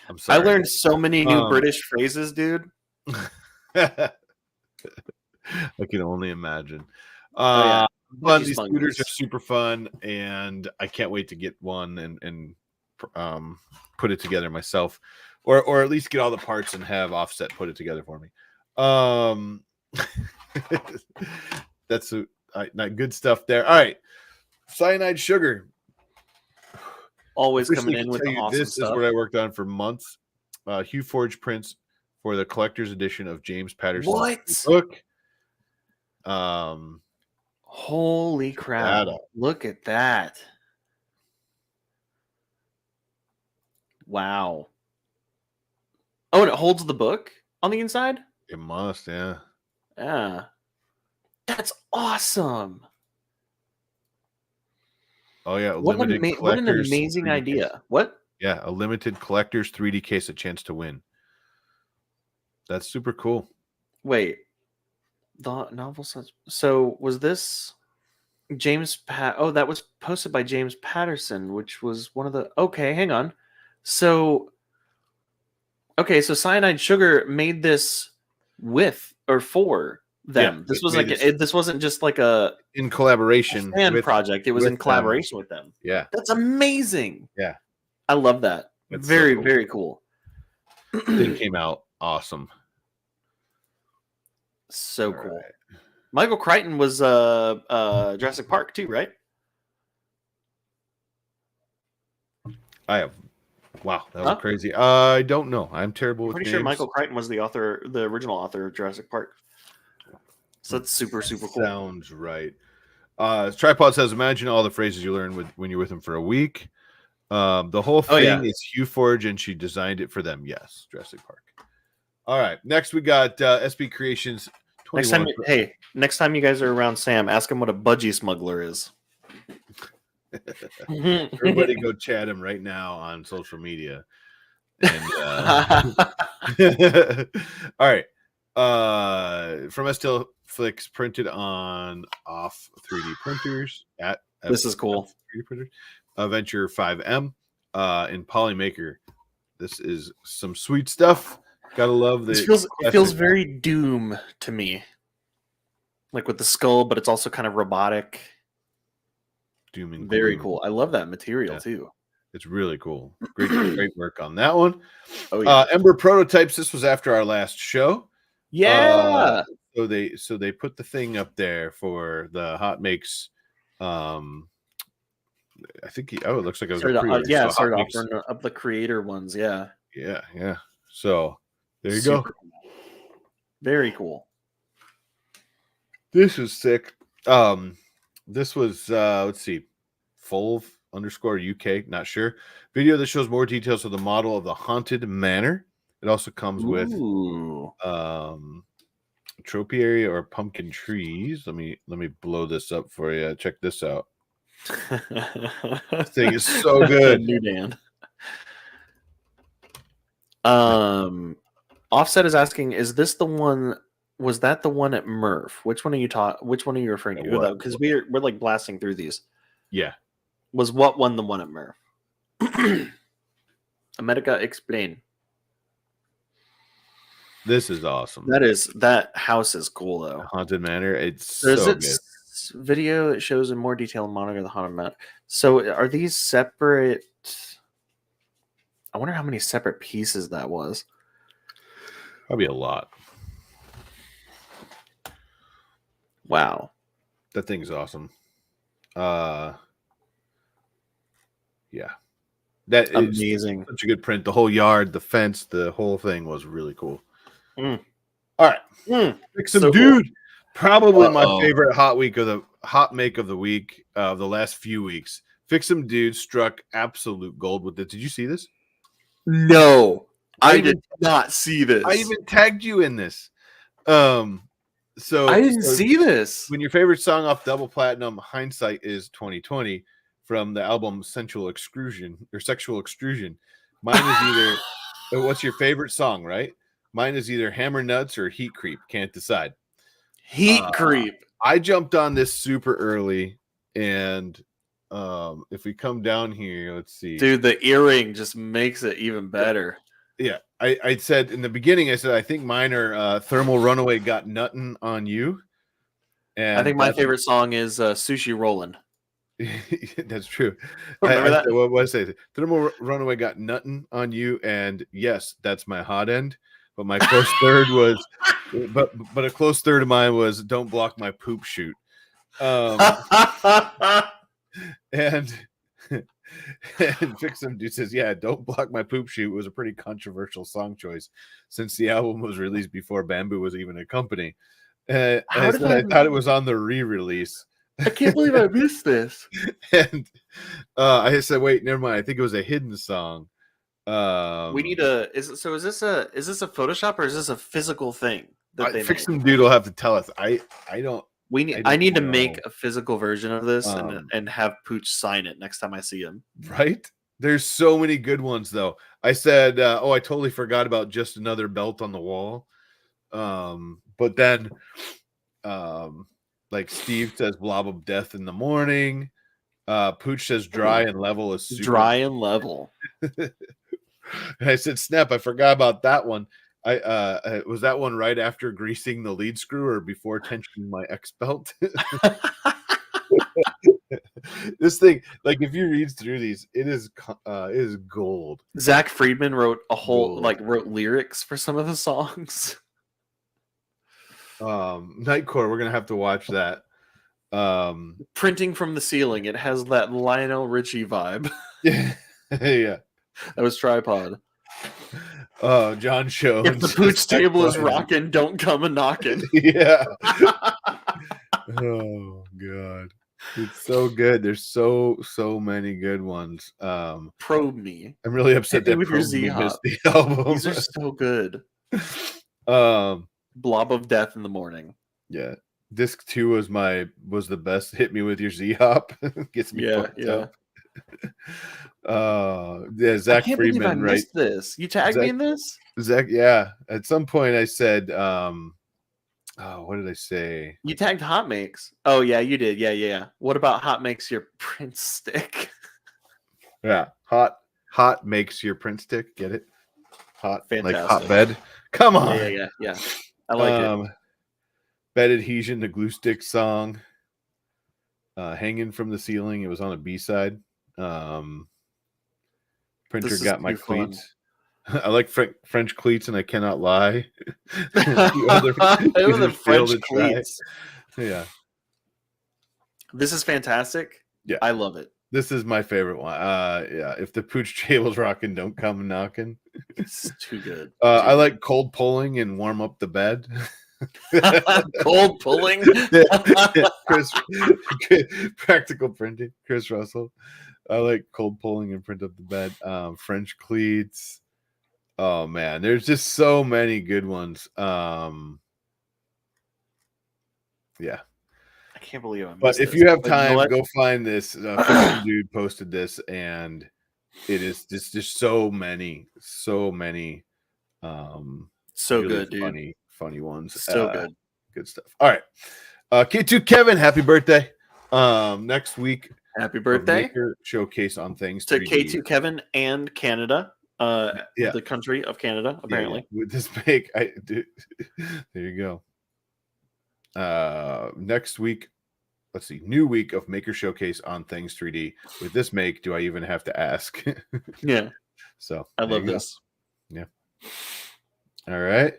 I'm sorry. I learned so many new British phrases, dude. I can only imagine. Yeah. Fun. These scooters are super fun, and I can't wait to get one and put it together myself, or at least get all the parts and have Offset put it together for me. That's good stuff there. All right, cyanide sugar. Always coming in with the awesome this stuff. Is what I worked on for months. Hugh Forge prints for the collector's edition of James Patterson's book. Holy crap! Look at that. Wow. Oh, and it holds the book on the inside? It must, yeah. Yeah. That's awesome. Oh yeah, What an collectors amazing 3D idea. case. What? Yeah, a limited collector's 3D case, a chance to win. That's super cool. Wait. The novel says so was this Oh, that was posted by James Patterson, which was one of the okay, hang on. So Cyanide Sugar made this with or for them. Yeah, This was made like this this wasn't just like a in collaboration fan with project. It was with in collaboration with them. Yeah. That's amazing. Yeah. I love that. That's Very, so cool. very cool. Thing came out awesome. So All cool. right. Michael Crichton was Jurassic Park too, right? I have. Wow, that was crazy. I don't know. I'm terrible with Pretty names. sure Michael Crichton was the original author of Jurassic Park. So that's super, super cool. Sounds right. Tripod says, imagine all the phrases you learn when you're with him for a week. The whole thing is Hugh Forge, and she designed it for them. Yes, Jurassic Park. All right. Next, we got SB Creations 21. Next time you guys are around Sam, ask him what a budgie smuggler is. Everybody go chat him right now on social media. And all right. From STL Flicks, printed on off 3D printers at this is cool. 3D printers. Venture 5M in Polymaker. This is some sweet stuff. Gotta love It the. feels very Doom to me, like with the skull, but it's also kind of robotic. Doom and very gloom. cool. I love that material too. It's really cool. Great work on that one. Oh yeah. Ember Prototypes. This was after our last show. Yeah. So they put the thing up there for the hot makes. I think it looks like it was started offering up the creator ones. Yeah. Yeah. So there you go. Cool. Very cool. This is sick. This was let's see, Fulv_UK, not sure. Video that shows more details of the model of the haunted manor. It also comes with topiary or pumpkin trees. Let me blow this up for you. Check this out. This thing is so good. New Dan. Offset is asking, is this the one? Was that the one at Murf? Which one are you referring to? Because we're like blasting through these. Yeah. Was what one the one at Murf? America, explain. This is awesome. That house is cool though. Haunted Manor. It's There's so a good. Video that shows in more detail monitor the haunted manor. So are these separate? I wonder how many separate pieces that was. Probably a lot. Wow. That thing's awesome. Yeah. That is amazing. Such a good print. The whole yard, the fence, the whole thing was really cool. Mm. All right. Pick some so dude. Cool. Probably my Uh-oh. favorite hot make of the week of the last few weeks. Fix Some Dude struck absolute gold with it. Did you see this? No, I did not see this. I even tagged you in this. So I didn't see this. When your favorite song off Double Platinum, Hindsight is 2020, from the album Sexual Extrusion, mine is either what's your favorite song, right? Mine is either Hammer Nuts or Heat Creep. Can't decide. Heat Creep. I jumped on this super early, and if we come down here, let's see. Dude, the earring just makes it even better. Yeah. I said in the beginning, I think mine are Thermal Runaway Got Nuttin' on You. And I think my favorite song is Sushi Rollin'. That's true. Remember that? What was I say? Thermal Runaway Got Nuttin' on You, and yes, that's my hot end. But my close third was, but a close third of mine was Don't Block My Poop Shoot. And Fix Some Dude says, yeah, Don't Block My Poop Shoot was a pretty controversial song choice since the album was released before Bamboo was even a company. I thought it was on the re-release. I can't believe I missed this. And I said, wait, never mind. I think it was a hidden song. We need a. Is this a Photoshop or is this a physical thing that they Fix made? some dude will have to tell us. I don't. I need to make know. a physical version of this and have Pooch sign it next time I see him. Right? There's so many good ones though. I said, oh, I totally forgot about Just Another Belt on the Wall. But then like Steve says Blob of Death in the Morning. Pooch says Dry and Level is super. Dry and Level. And I said, snap, I forgot about that one. I was that one right after greasing the lead screw or before tensioning my X belt? This thing, like if you read through these, it is gold. Zach Friedman wrote wrote lyrics for some of the songs. Nightcore, we're gonna have to watch that. Printing from the Ceiling, it has that Lionel Richie vibe. Yeah. That was Tripod. Oh, John Jones. If the Pooch table is rocking, don't come a knocking. Yeah. Oh god. It's so good. There's so many good ones. Probe Me. I'm really upset Hit Me that with your Probe Me Z-Hop. missed the album. These are so good. Blob of Death in the Morning. Yeah. Disc 2 was the best. Hit Me With Your Z-Hop. Gets me fucked up. Yeah, Zach I can't Friedman, believe I right? missed this. You tagged me in this? Zach, yeah. At some point I said, what did I say? You tagged Hot Makes. Oh yeah, you did. Yeah. What about Hot Makes Your print stick? Yeah. Hot makes your print stick. Get it? Hot. Fantastic. Like hot bed. Come on. Yeah. I like it. Bed Adhesion, the Glue Stick song. Hanging from the Ceiling. It was on a B-side. Printer Got My Cleats. I like French cleats, and I cannot lie. The French cleats. Yeah. This is fantastic. Yeah. I love it. This is my favorite one. Yeah. If the Pooch table's rocking, don't come knocking. It's too good. I like Cold Pulling and Warm Up the Bed. Cold Pulling. Practical Printing. Chris Russell. I like Cold Pulling and Print Up the Bed. French Cleats. Oh man, there's just so many good ones. Yeah. I can't believe I missed But if this. you have But you know time, what? go find this. Fishing Dude posted this, and it is just so many. So really good, dude. Funny ones. So good. Good stuff. All right. K2 Kevin, happy birthday. Next week, Happy birthday Maker Showcase on Things to 3D. K2 Kevin and Canada. Yeah. The country of Canada, apparently. Yeah. With this there you go. Next week, let's see, new week of Maker Showcase on Things 3D. With this make, do I even have to ask? Yeah. So I there love you go. this. Yeah. All right.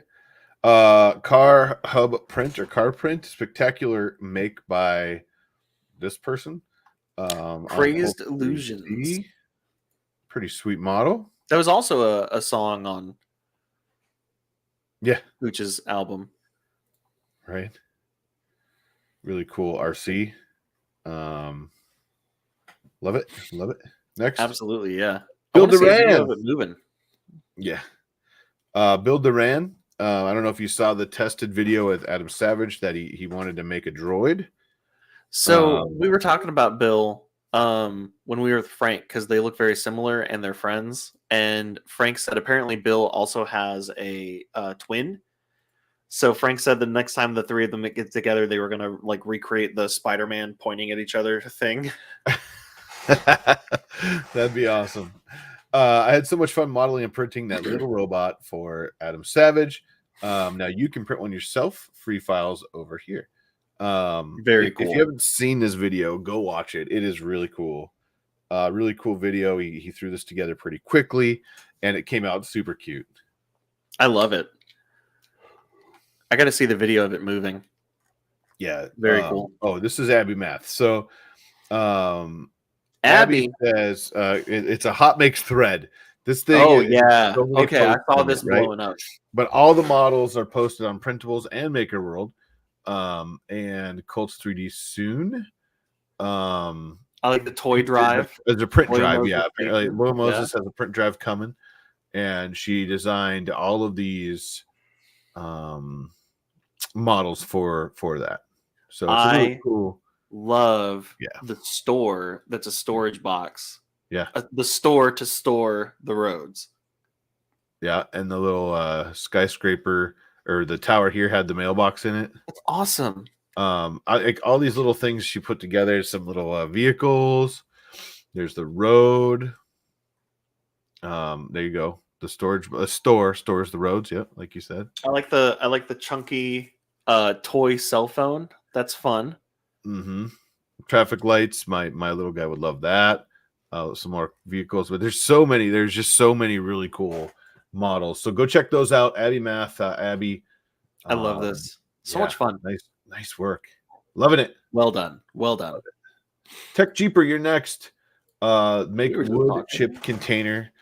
Car Hub Print or Car Print, spectacular make by this person. Crazed on Illusions. Pretty sweet model. That was also a song on Yeah. Pooch's album. Right. Really cool RC. Love it. Next. Absolutely, yeah. Bill I wanna see a video Duran. of it moving. Yeah. Bill Duran. I don't know if you saw the tested video with Adam Savage that he wanted to make a droid. So we were talking about Bill when we were with Frank because they look very similar and they're friends. And Frank said apparently Bill also has a twin. So Frank said the next time the three of them get together, they were gonna like recreate the Spider-Man pointing at each other thing. That'd be awesome. I had so much fun modeling and printing that little robot for Adam Savage. Now you can print one yourself. Free files over here. Very cool. If you haven't seen this video, go watch it. It is really cool. Really cool video. He threw this together pretty quickly, and it came out super cute. I love it. I got to see the video of it moving. Yeah, Very cool. Oh, this is Abby Math. So, Abby says it's a hot makes thread. This thing. Oh is yeah. so many Okay, I posts saw on this it, right? blowing up. But all the models are posted on Printables and Maker World, and Colts 3D soon. I like the toy drive. There's a print William drive, Moses yeah. Apparently, Will Moses Yeah. has a print drive coming. and she designed all of these models for that. So it's a really cool. Love Yeah. the store that's a storage box. Yeah. The store to store the roads. Yeah, and the little skyscraper or the tower here had the mailbox in it. That's awesome. Like all these little things she put together, some little vehicles. There's the road. There you go. The storage store stores the roads. Yeah, like you said. I like the chunky toy cell phone. That's fun. Mm-hmm. Traffic lights. My little guy would love that. Some more vehicles, but there's so many. There's just so many really cool models. So go check those out. Abby Math, Abby. I love this. So much fun. Nice work. Loving it. Well done. Well done. Tech Jeeper, you're next. Make wood chip container.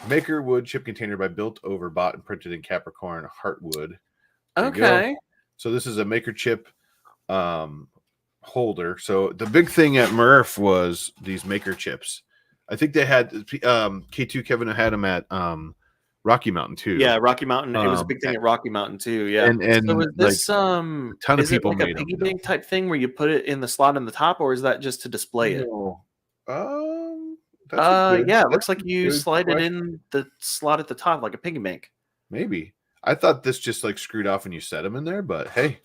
Maker wood chip container by built over, bought and printed in Capricorn Heartwood. Okay. So this is a maker chip holder. So the big thing at Murf was these maker chips. I think they had K2 Kevin had them at Rocky Mountain too. Yeah, Rocky Mountain. It was a big thing at Rocky Mountain too. Yeah. And so is this like, a ton of people it like made a piggy them. bank type thing where you put it in the slot in the top, or is that just to display it? Yeah, it looks like you slide it in the slot at the top like a piggy bank. Maybe. I thought this just like screwed off and you set them in there, but hey,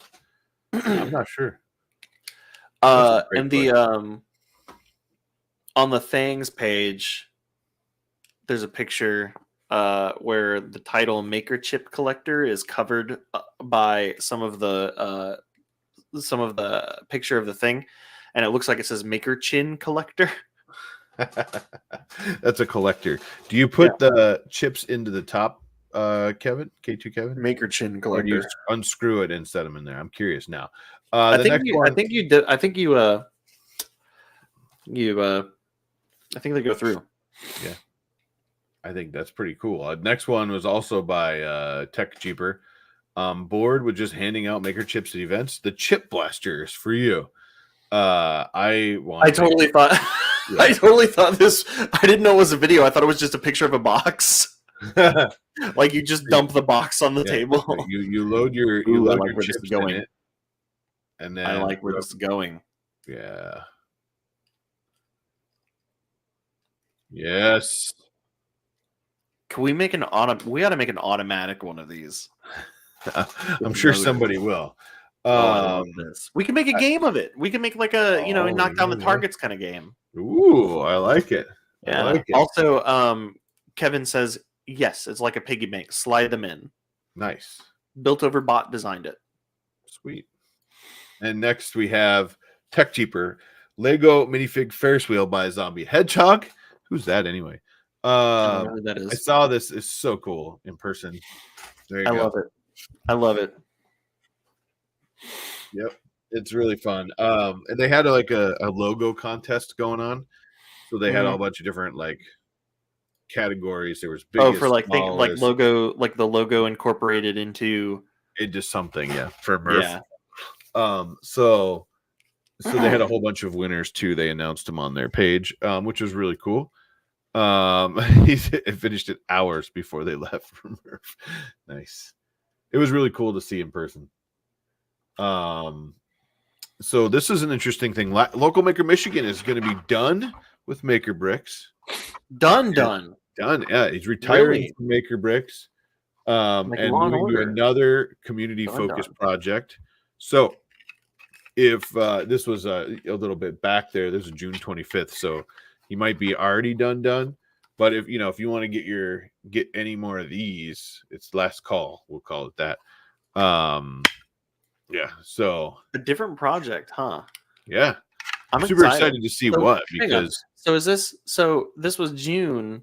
I'm not sure. And the on the Thangs page, there's a picture where the title Maker Chip Collector is covered by some of the picture of the thing, and it looks like it says Maker Chin Collector. That's a collector. Do you put the chips into the top, Kevin? K2 Kevin? Maker Chin Collector. Or do you unscrew it and set them in there? I'm curious now. I think you did. I think you I think they go through. Yeah. I think that's pretty cool. Next one was also by Tech Jeeper. Bored with just handing out maker chips at events. The chip blaster is for you. I totally thought I totally thought this. I didn't know it was a video. I thought it was just a picture of a box. Like you just dump the box on the table. You load your your chips in it, and then I like where this is going. Yeah. Yes. Can we make we ought to make an automatic one of these. I'm sure somebody will. I love this. We can make a game of it. We can make like a knock down the targets kind of game. Ooh, I like it. Yeah. I like it. Also, Kevin says yes. It's like a piggy bank. Slide them in. Nice. Built over bot designed it. Sweet. And next we have Tech Cheaper Lego minifig Ferris wheel by Zombie Hedgehog. Who's that anyway? I don't know who that is. I saw this. It's so cool in person. There you go. Love it. I love it. Yep, it's really fun. And they had like a logo contest going on, so they had a bunch of different like categories. There was biggest, for like logo, like the logo incorporated into something, for Murf. Yeah. So they had a whole bunch of winners too. They announced them on their page, which was really cool. He finished it hours before they left from Murf. Nice. It was really cool to see in person. So this is an interesting thing. Local Maker Michigan is going to be done with Maker Bricks. Done. Yeah, he's retiring from Maker Bricks. And moving to another community-focused project. So if this was a little bit back there, this is June 25th, so he might be already done. But if you want to get any more of these, it's last call. We'll call it that. Yeah, so a different project, huh? Yeah, I'm super excited to see because this was June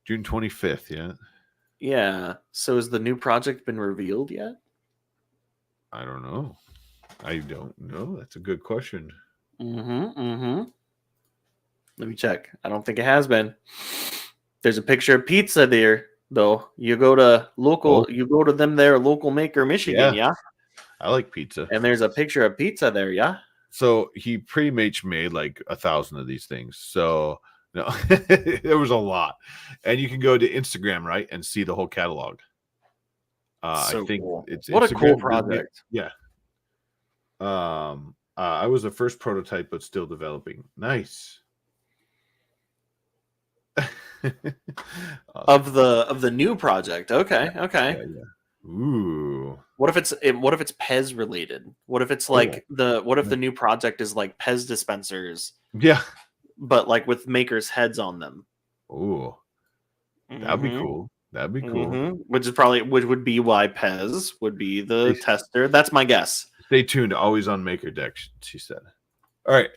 25th, yeah. Yeah. So has the new project been revealed yet? I don't know. That's a good question. Let me check. I don't think it has been. There's a picture of pizza there, though. You go to local Maker Michigan, yeah? I like pizza. And there's a picture of pizza there, yeah? So he pretty much made like 1,000 of these things. So No, there was a lot, and you can go to Instagram, right, and see the whole catalog. So I think cool. it's What a cool Instagram, project. Yeah. I was the first prototype, but still developing. Nice. Awesome. Of the new project. Okay, okay. Yeah. Ooh. What if it's Pez related? What if it's like what if the new project is like Pez dispensers, Yeah. but like with makers' heads on them? Ooh. That'd be cool. That'd be cool. Which would be why Pez would be the tester. That's my guess. Stay tuned. Always on Maker Deck, she said. All right.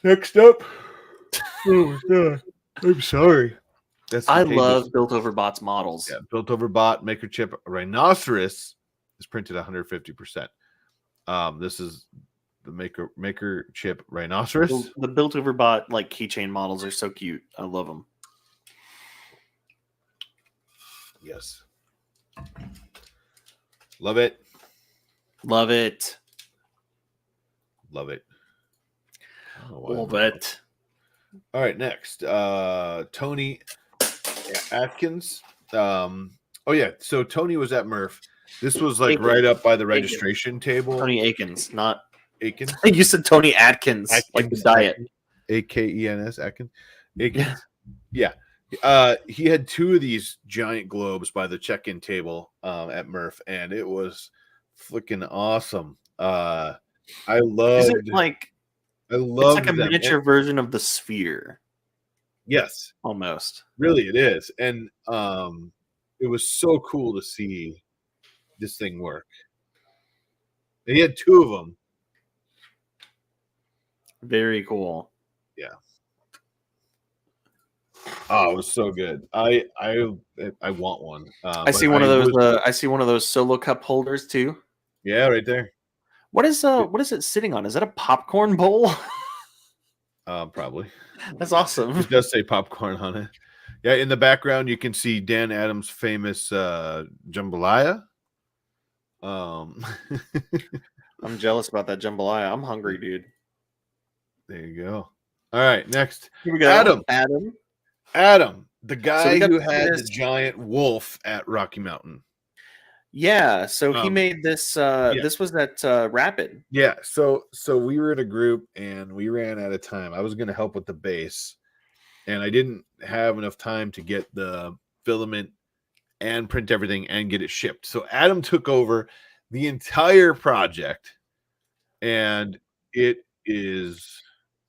Next up. Oh my god. I'm sorry. I love built over bots models. Yeah, built over bot maker chip rhinoceros is printed 150%. This is the maker chip rhinoceros. The built over bot like keychain models are so cute. I love them. Yes. Love it. Love it. Love it. Love it. All right, next. Tony Atkins. Oh yeah, so Tony was at Murf. This was like Akins. right up by the registration table. Tony Akins, not Akins. You said Tony Atkins, like the diet. Akens, Atkins. Akins. Yeah. He had 2 of these giant globes by the check-in table at Murf, and it was freaking awesome. I loved. Is it like? I love. It's like a miniature version of the sphere. Yes, almost. Really, it is, and it was so cool to see this thing work. And he had 2 of them. Very cool. Yeah. Oh, it was so good. I want one. I see one of those. I see one of those solo cup holders too. Yeah, right there. What is it sitting on? Is that a popcorn bowl? Probably. That's awesome. It does say popcorn on it. Yeah, in the background you can see Dan Adams' famous jambalaya. I'm jealous about that jambalaya. I'm hungry, dude. There you go. All right, next. Here we go. Adam, the guy So who had the giant wolf at Rocky Mountain. Yeah, so he made this. This was at Rapid. Yeah, so we were in a group and we ran out of time. I was going to help with the base, and I didn't have enough time to get the filament and print everything and get it shipped. So Adam took over the entire project, and it is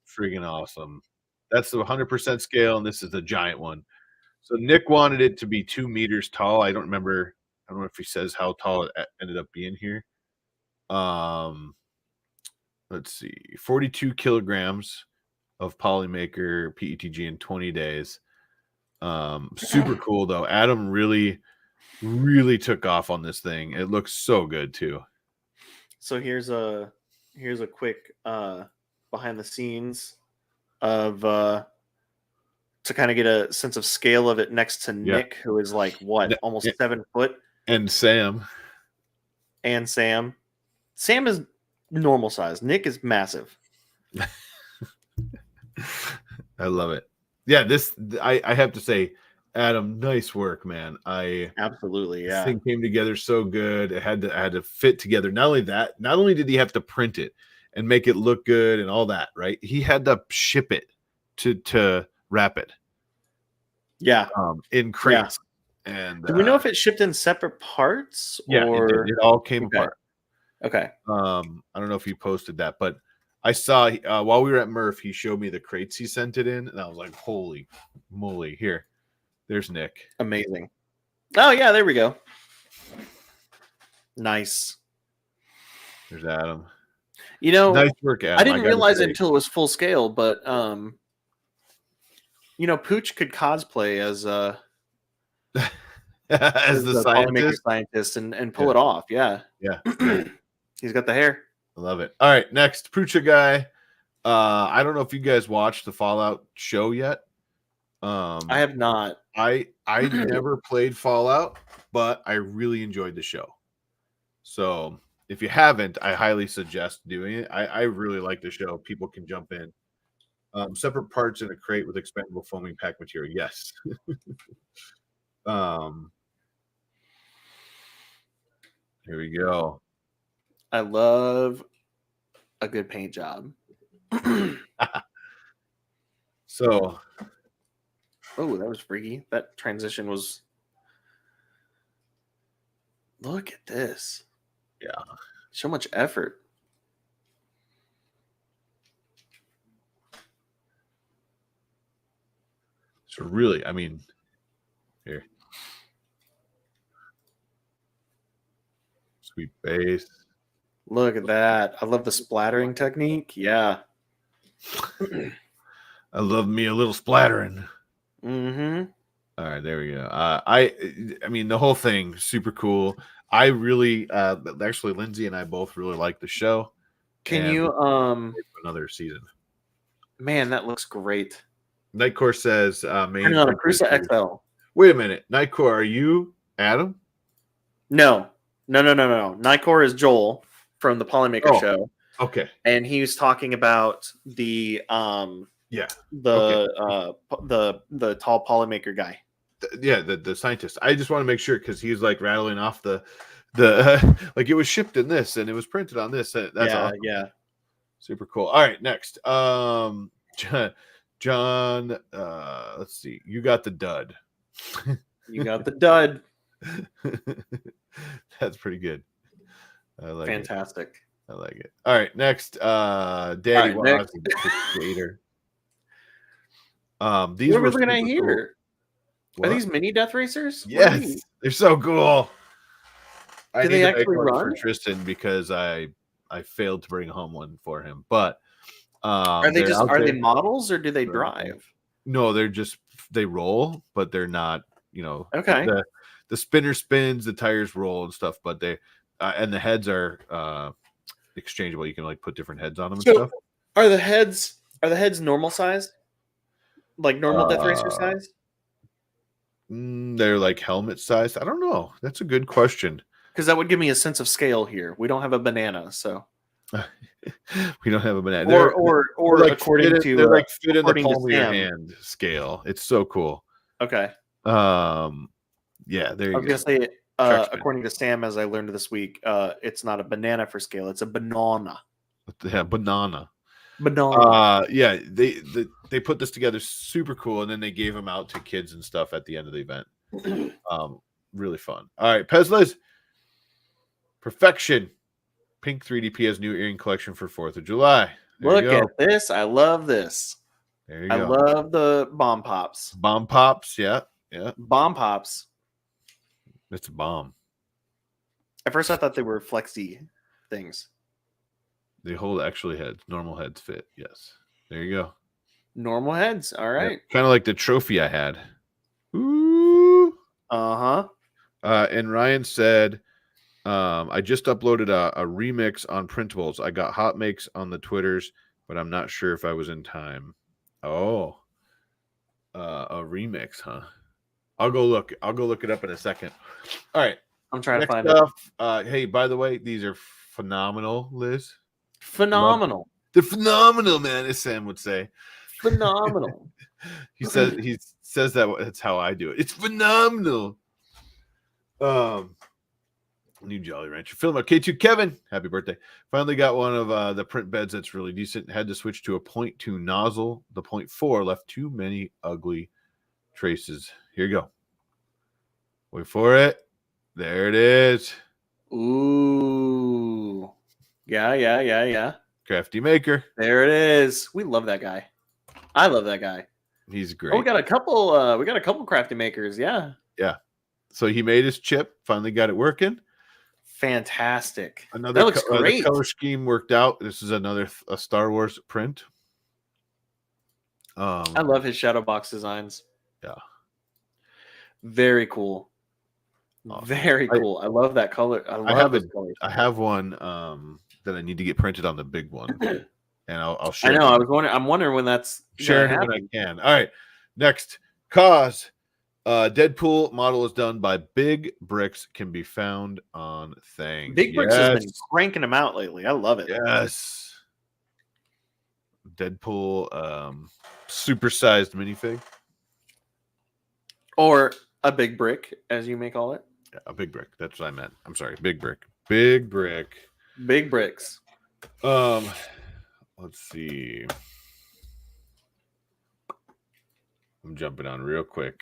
friggin' awesome. That's the 100% scale, and this is the giant one. So Nick wanted it to be 2 meters tall. I don't know if he says how tall it ended up being here. Let's see, 42 kilograms of Polymaker PETG in 20 days. Super cool though. Adam really took off on this thing. It looks so good too. So here's a quick behind the scenes of to kind of get a sense of scale of it next to Nick, who is like what, almost 7 foot. And Sam. Sam is normal size. Nick is massive. I love it. Yeah, I have to say, Adam, nice work, man. Absolutely, yeah. This thing came together so good. It had to fit together. Not only did he have to print it and make it look good and all that, right? He had to ship it to Rapid. Yeah. In crates. And do we know if it shipped in separate parts? Yeah, or it all came apart. Okay. I don't know if he posted that, but I saw while we were at Murf, he showed me the crates he sent it in, and I was like, holy moly. Here, there's Nick. Amazing. Oh yeah, there we go. Nice. There's Adam. You know, nice work, Adam. I didn't realize it until it was full scale, but Pooch could cosplay as as the scientist and pull it off. Yeah. He's got the hair. I love it. All right, next Poocha guy. I don't know if you guys watched the Fallout show yet. I have not. I never played Fallout, but I really enjoyed the show. So if you haven't, I highly suggest doing it. I really like the show. People can jump in. Separate parts in a crate with expandable foaming pack material. Yes. Here we go. I love a good paint job. So, Oh, that was freaky. That transition was. Look at this. Yeah. So much effort. So really, I mean, here. Sweet base. Look at that. I love the splattering technique. Yeah. I love me a little splattering. Mm-hmm. All right, there we go. I mean, the whole thing super cool. I really, actually, Lindsay and I both really like the show. Can and you another season? Man, that looks great. Nightcore says, main. Turn on a Prusa XL. Wait a minute, Nightcore, are you Adam? No. Nightcore is Joel from the Polymaker show. Okay. And he was talking about the the tall Polymaker guy. The scientist. I just want to make sure because he's like rattling off the like it was shipped in this and it was printed on this. That's awesome. Yeah. Super cool. All right, next. John, let's see. You got the dud. You got the dud. That's pretty good. I like Fantastic. it. I like it. All right, next. Daddy Waz, the creator. These what are we were looking at super here? cool. Are these mini Death Racers? Yes, they're so cool. Do they actually run? For Tristan because I failed to bring home one for him. But are they models or do they drive? No, they roll, but they're not. Okay. The spinner spins, the tires roll and stuff, but they and the heads are exchangeable. You can like put different heads on them and stuff. Are the heads normal size? Like normal Death Racer size? They're like helmet size. I don't know. That's a good question. Because that would give me a sense of scale here. We don't have a banana, so we don't have a banana. Or like according to they're like fit in the according to palm of your Sam. hand scale. It's so cool. Okay. Yeah, there you I was go. gonna say, according to Sam, as I learned this week, it's not a banana for scale; it's a banana. Yeah, banana. Yeah, they put this together super cool, and then they gave them out to kids and stuff at the end of the event. Really fun. All right, Pezles, Perfection, Pink 3DP has new earring collection for 4th of July. Look at this! I love this. There you go. I love the bomb pops. Bomb pops, yeah. Bomb pops. It's a bomb. At first, I thought they were flexy things. They hold actually heads. Normal heads fit. Yes. There you go. Normal heads. All right. Yeah, kind of like the trophy I had. Ooh. Uh-huh. And Ryan said, I just uploaded a remix on printables. I got hot makes on the Twitters, but I'm not sure if I was in time. Oh. A remix, huh? I'll go look it up in a second. All right. I'm trying to find it. Hey, by the way, these are phenomenal, Liz. Phenomenal. They're phenomenal, man, as Sam would say. Phenomenal. he says that's how I do it. It's phenomenal. New Jolly Rancher. Film up K2 Kevin. Happy birthday. Finally got one of the print beds that's really decent. Had to switch to a 0.2 nozzle. The 0.4 left too many ugly traces. Here you go. Wait for it. There it is. Ooh. Yeah. Crafty Maker. There it is. We love that guy. I love that guy. He's great. Oh, we got a couple crafty makers. Yeah. Yeah. So he made his chip, finally got it working. Fantastic. That looks great. The color scheme worked out. This is a Star Wars print. I love his shadow box designs. Yeah. Very cool. Awesome. Very cool. I love that color. I love his color. I have one that I need to get printed on the big one. And I'll share. I know. I'm wondering when that's sharing it when I can. All right. Next, Cause. Deadpool model is done by Big Bricks. Can be found on Thing. Big Bricks has been cranking them out lately. I love it. Yes. Deadpool supersized minifig. Or a big brick, as you may call it. Yeah, a big brick. That's what I meant. I'm sorry, big brick. Big brick. Big bricks. Let's see. I'm jumping on real quick.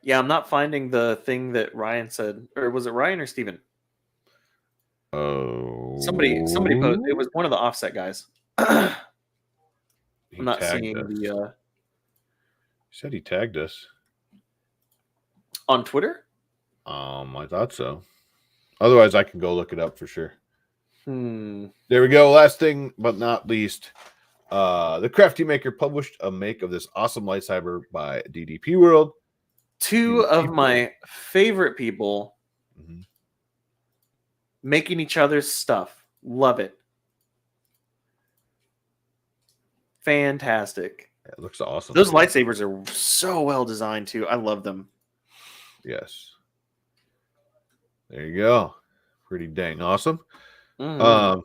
Yeah, I'm not finding the thing that Ryan said, or was it Ryan or Steven? Oh, Somebody posted. It was one of the offset guys. I'm not seeing us. the. He said he tagged us On Twitter? I thought so. Otherwise, I can go look it up for sure. There we go. Last thing, but not least, the Crafty Maker published a make of this awesome lightsaber by DDP World. Two of my favorite people making each other's stuff. Love it. Fantastic. Yeah, it looks awesome. Those lightsabers are so well designed too. I love them. Yes. There you go. Pretty dang awesome. Mm-hmm.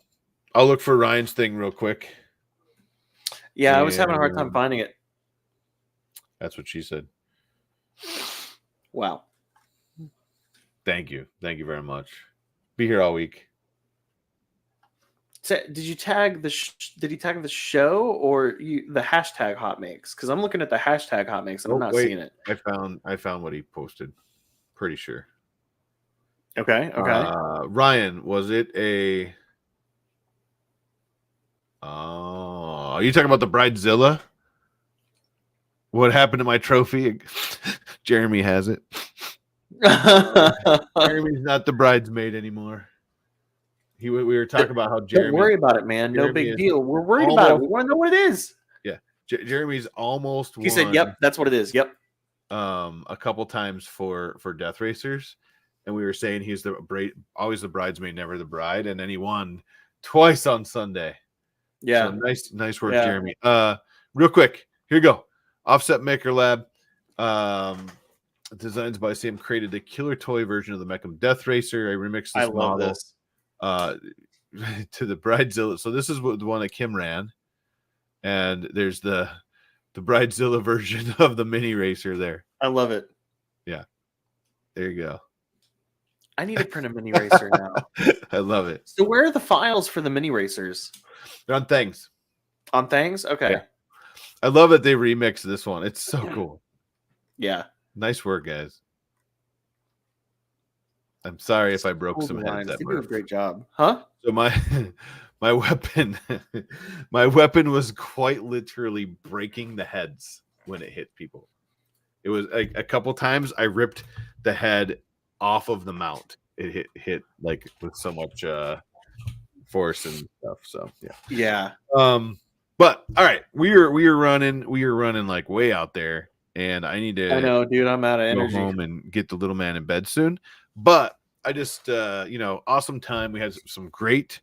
I'll look for Ryan's thing real quick. Yeah, I was having a hard time finding it. That's what she said. Wow. Thank you. Thank you very much. Be here all week. So, did you tag the? Did he tag the show or the hashtag hot makes? Because I'm looking at the hashtag hot makes and I'm not seeing it. I found what he posted. Pretty sure. Okay. Ryan, was it a? Oh, are you talking about the Bridezilla? What happened to my trophy? Jeremy has it. Jeremy's not the bridesmaid anymore. We were talking about how Jeremy. Don't worry about it, man. No big deal. We're worried about it. We want to know what it is. Yeah, Jeremy's almost. He said, "Yep, that's what it is." Yep. A couple times for Death Racers, and we were saying he's always the bridesmaid, never the bride, and then he won twice on Sunday. Yeah, so nice work, Jeremy. Real quick, here you go. Offset Maker Lab. Designs by Sam created the killer toy version of the Meckham Death Racer. I remixed this model to the Bridezilla. So this is the one that Kim ran, and there's the Bridezilla version of the mini racer there. I love it. Yeah, there you go. I need to print a mini racer now. I love it. So where are the files for the mini racers? They're on Things. On Things? Okay. Yeah. I love that they remixed this one. It's so cool. Yeah. Nice work, guys. I'm sorry if I broke some heads. You did a great job. Huh? So my weapon my weapon was quite literally breaking the heads when it hit people. It was like a couple times I ripped the head off of the mount. It hit like with so much force and stuff. So yeah. But all right, we are running like way out there, and I need to. I know, dude. I'm out of energy. Go home and get the little man in bed soon. But I just awesome time. We had some great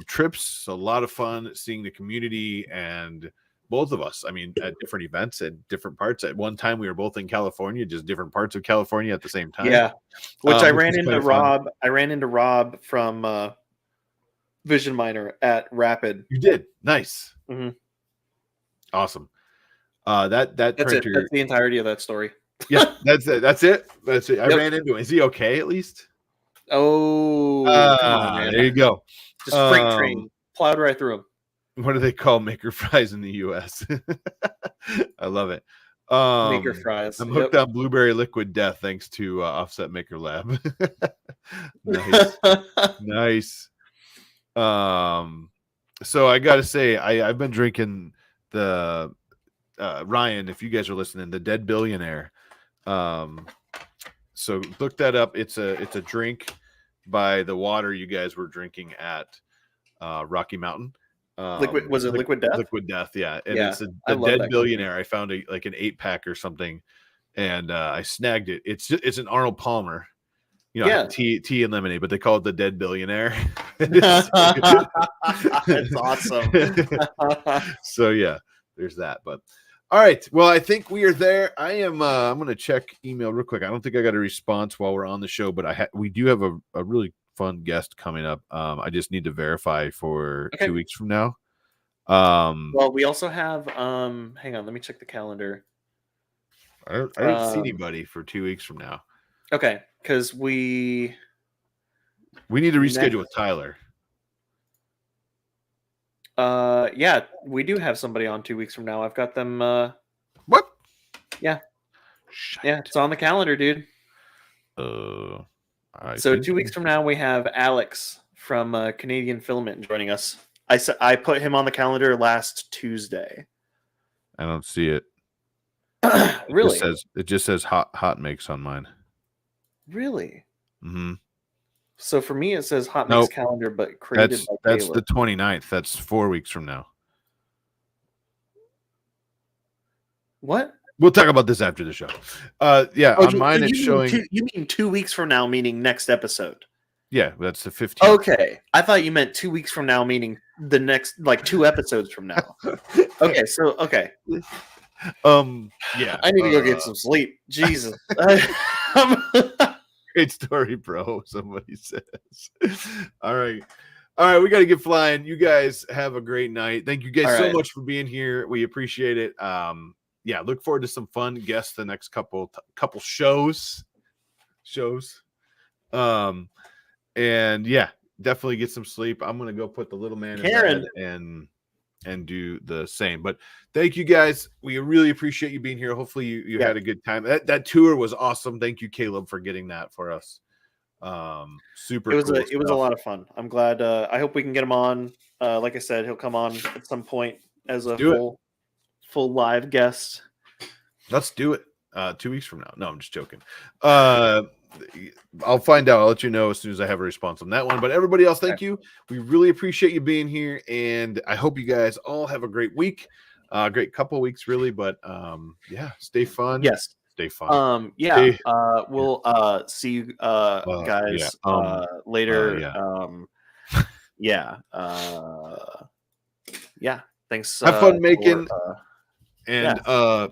trips, a lot of fun seeing the community and both of us. I mean, at different events at different parts. At one time, we were both in California, just different parts of California at the same time. Yeah, which I ran into Rob. I ran into Rob from Vision Miner at Rapid. You did nice, awesome. That's printer. It. That's the entirety of that story. Yeah, that's it. I ran into him. Is he okay at least? Oh, come on, man. There you go. Just freight train plowed right through him. What do they call maker fries in the U.S.? I love it. Maker fries. I'm hooked on blueberry liquid death thanks to Offset Maker Lab. Nice. Nice. So I got to say, I've been drinking the Ryan, if you guys are listening, the Dead Billionaire. So look that up. It's a drink by the water you guys were drinking at Rocky Mountain. Was it Liquid Death? Liquid Death, yeah. And yeah, it's the Dead Billionaire. I found like an 8-pack or something, and I snagged it. It's an Arnold Palmer, tea and lemonade, but they call it the Dead Billionaire. That's awesome. So yeah, there's that. But all right, well, I think we are there. I'm gonna check email real quick. I don't think I got a response while we're on the show, but we do have a really fun guest coming up. I just need to verify for 2 weeks from now. Well, we also have hang on, let me check the calendar. I don't see anybody for 2 weeks from now. Okay, because we need to reschedule with Tyler. Yeah, we do have somebody on 2 weeks from now. I've got them What? Yeah. Shit. Yeah, it's on the calendar, dude. So 2 weeks from now we have Alex from Canadian Filament joining us. I put him on the calendar last Tuesday. I don't see it. Really? It just says hot makes on mine. Really? Mm-hmm. So for me it says hot Nope. makes calendar, but created by That's Caleb. the 29th. That's 4 weeks from now. What? We'll talk about this after the show. Yeah, on mine it's showing. You mean 2 weeks from now, meaning next episode? Yeah, that's the 15th. Okay, I thought you meant 2 weeks from now, meaning the next, like 2 episodes from now. Okay, so okay. Yeah, I need to go get some sleep. Jesus. Great story, bro. Somebody says. All right. We got to get flying. You guys have a great night. Thank you guys so much for being here. We appreciate it. Yeah, look forward to some fun guests the next couple shows. And yeah, definitely get some sleep. I'm gonna go put the little man in bed and do the same. But thank you guys. We really appreciate you being here. Hopefully you had a good time. That tour was awesome. Thank you, Caleb, for getting that for us. Super it cool. It was a lot of fun. I'm glad. I hope we can get him on. Like I said, he'll come on at some point as a full live guest. Let's do it. 2 weeks from now. No, I'm just joking. I'll find out. I'll let you know as soon as I have a response on that one. But everybody else, thank you. We really appreciate you being here, and I hope you guys all have a great week. Great couple weeks, really. But yeah, stay fun. Yes, stay fun. We'll see you guys later. Thanks. Have fun making. Oh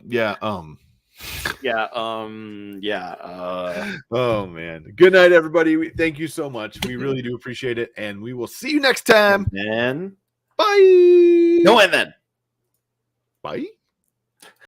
man. Good night, everybody. Thank you so much. We really do appreciate it, and we will see you next time. And then bye. No, and then bye.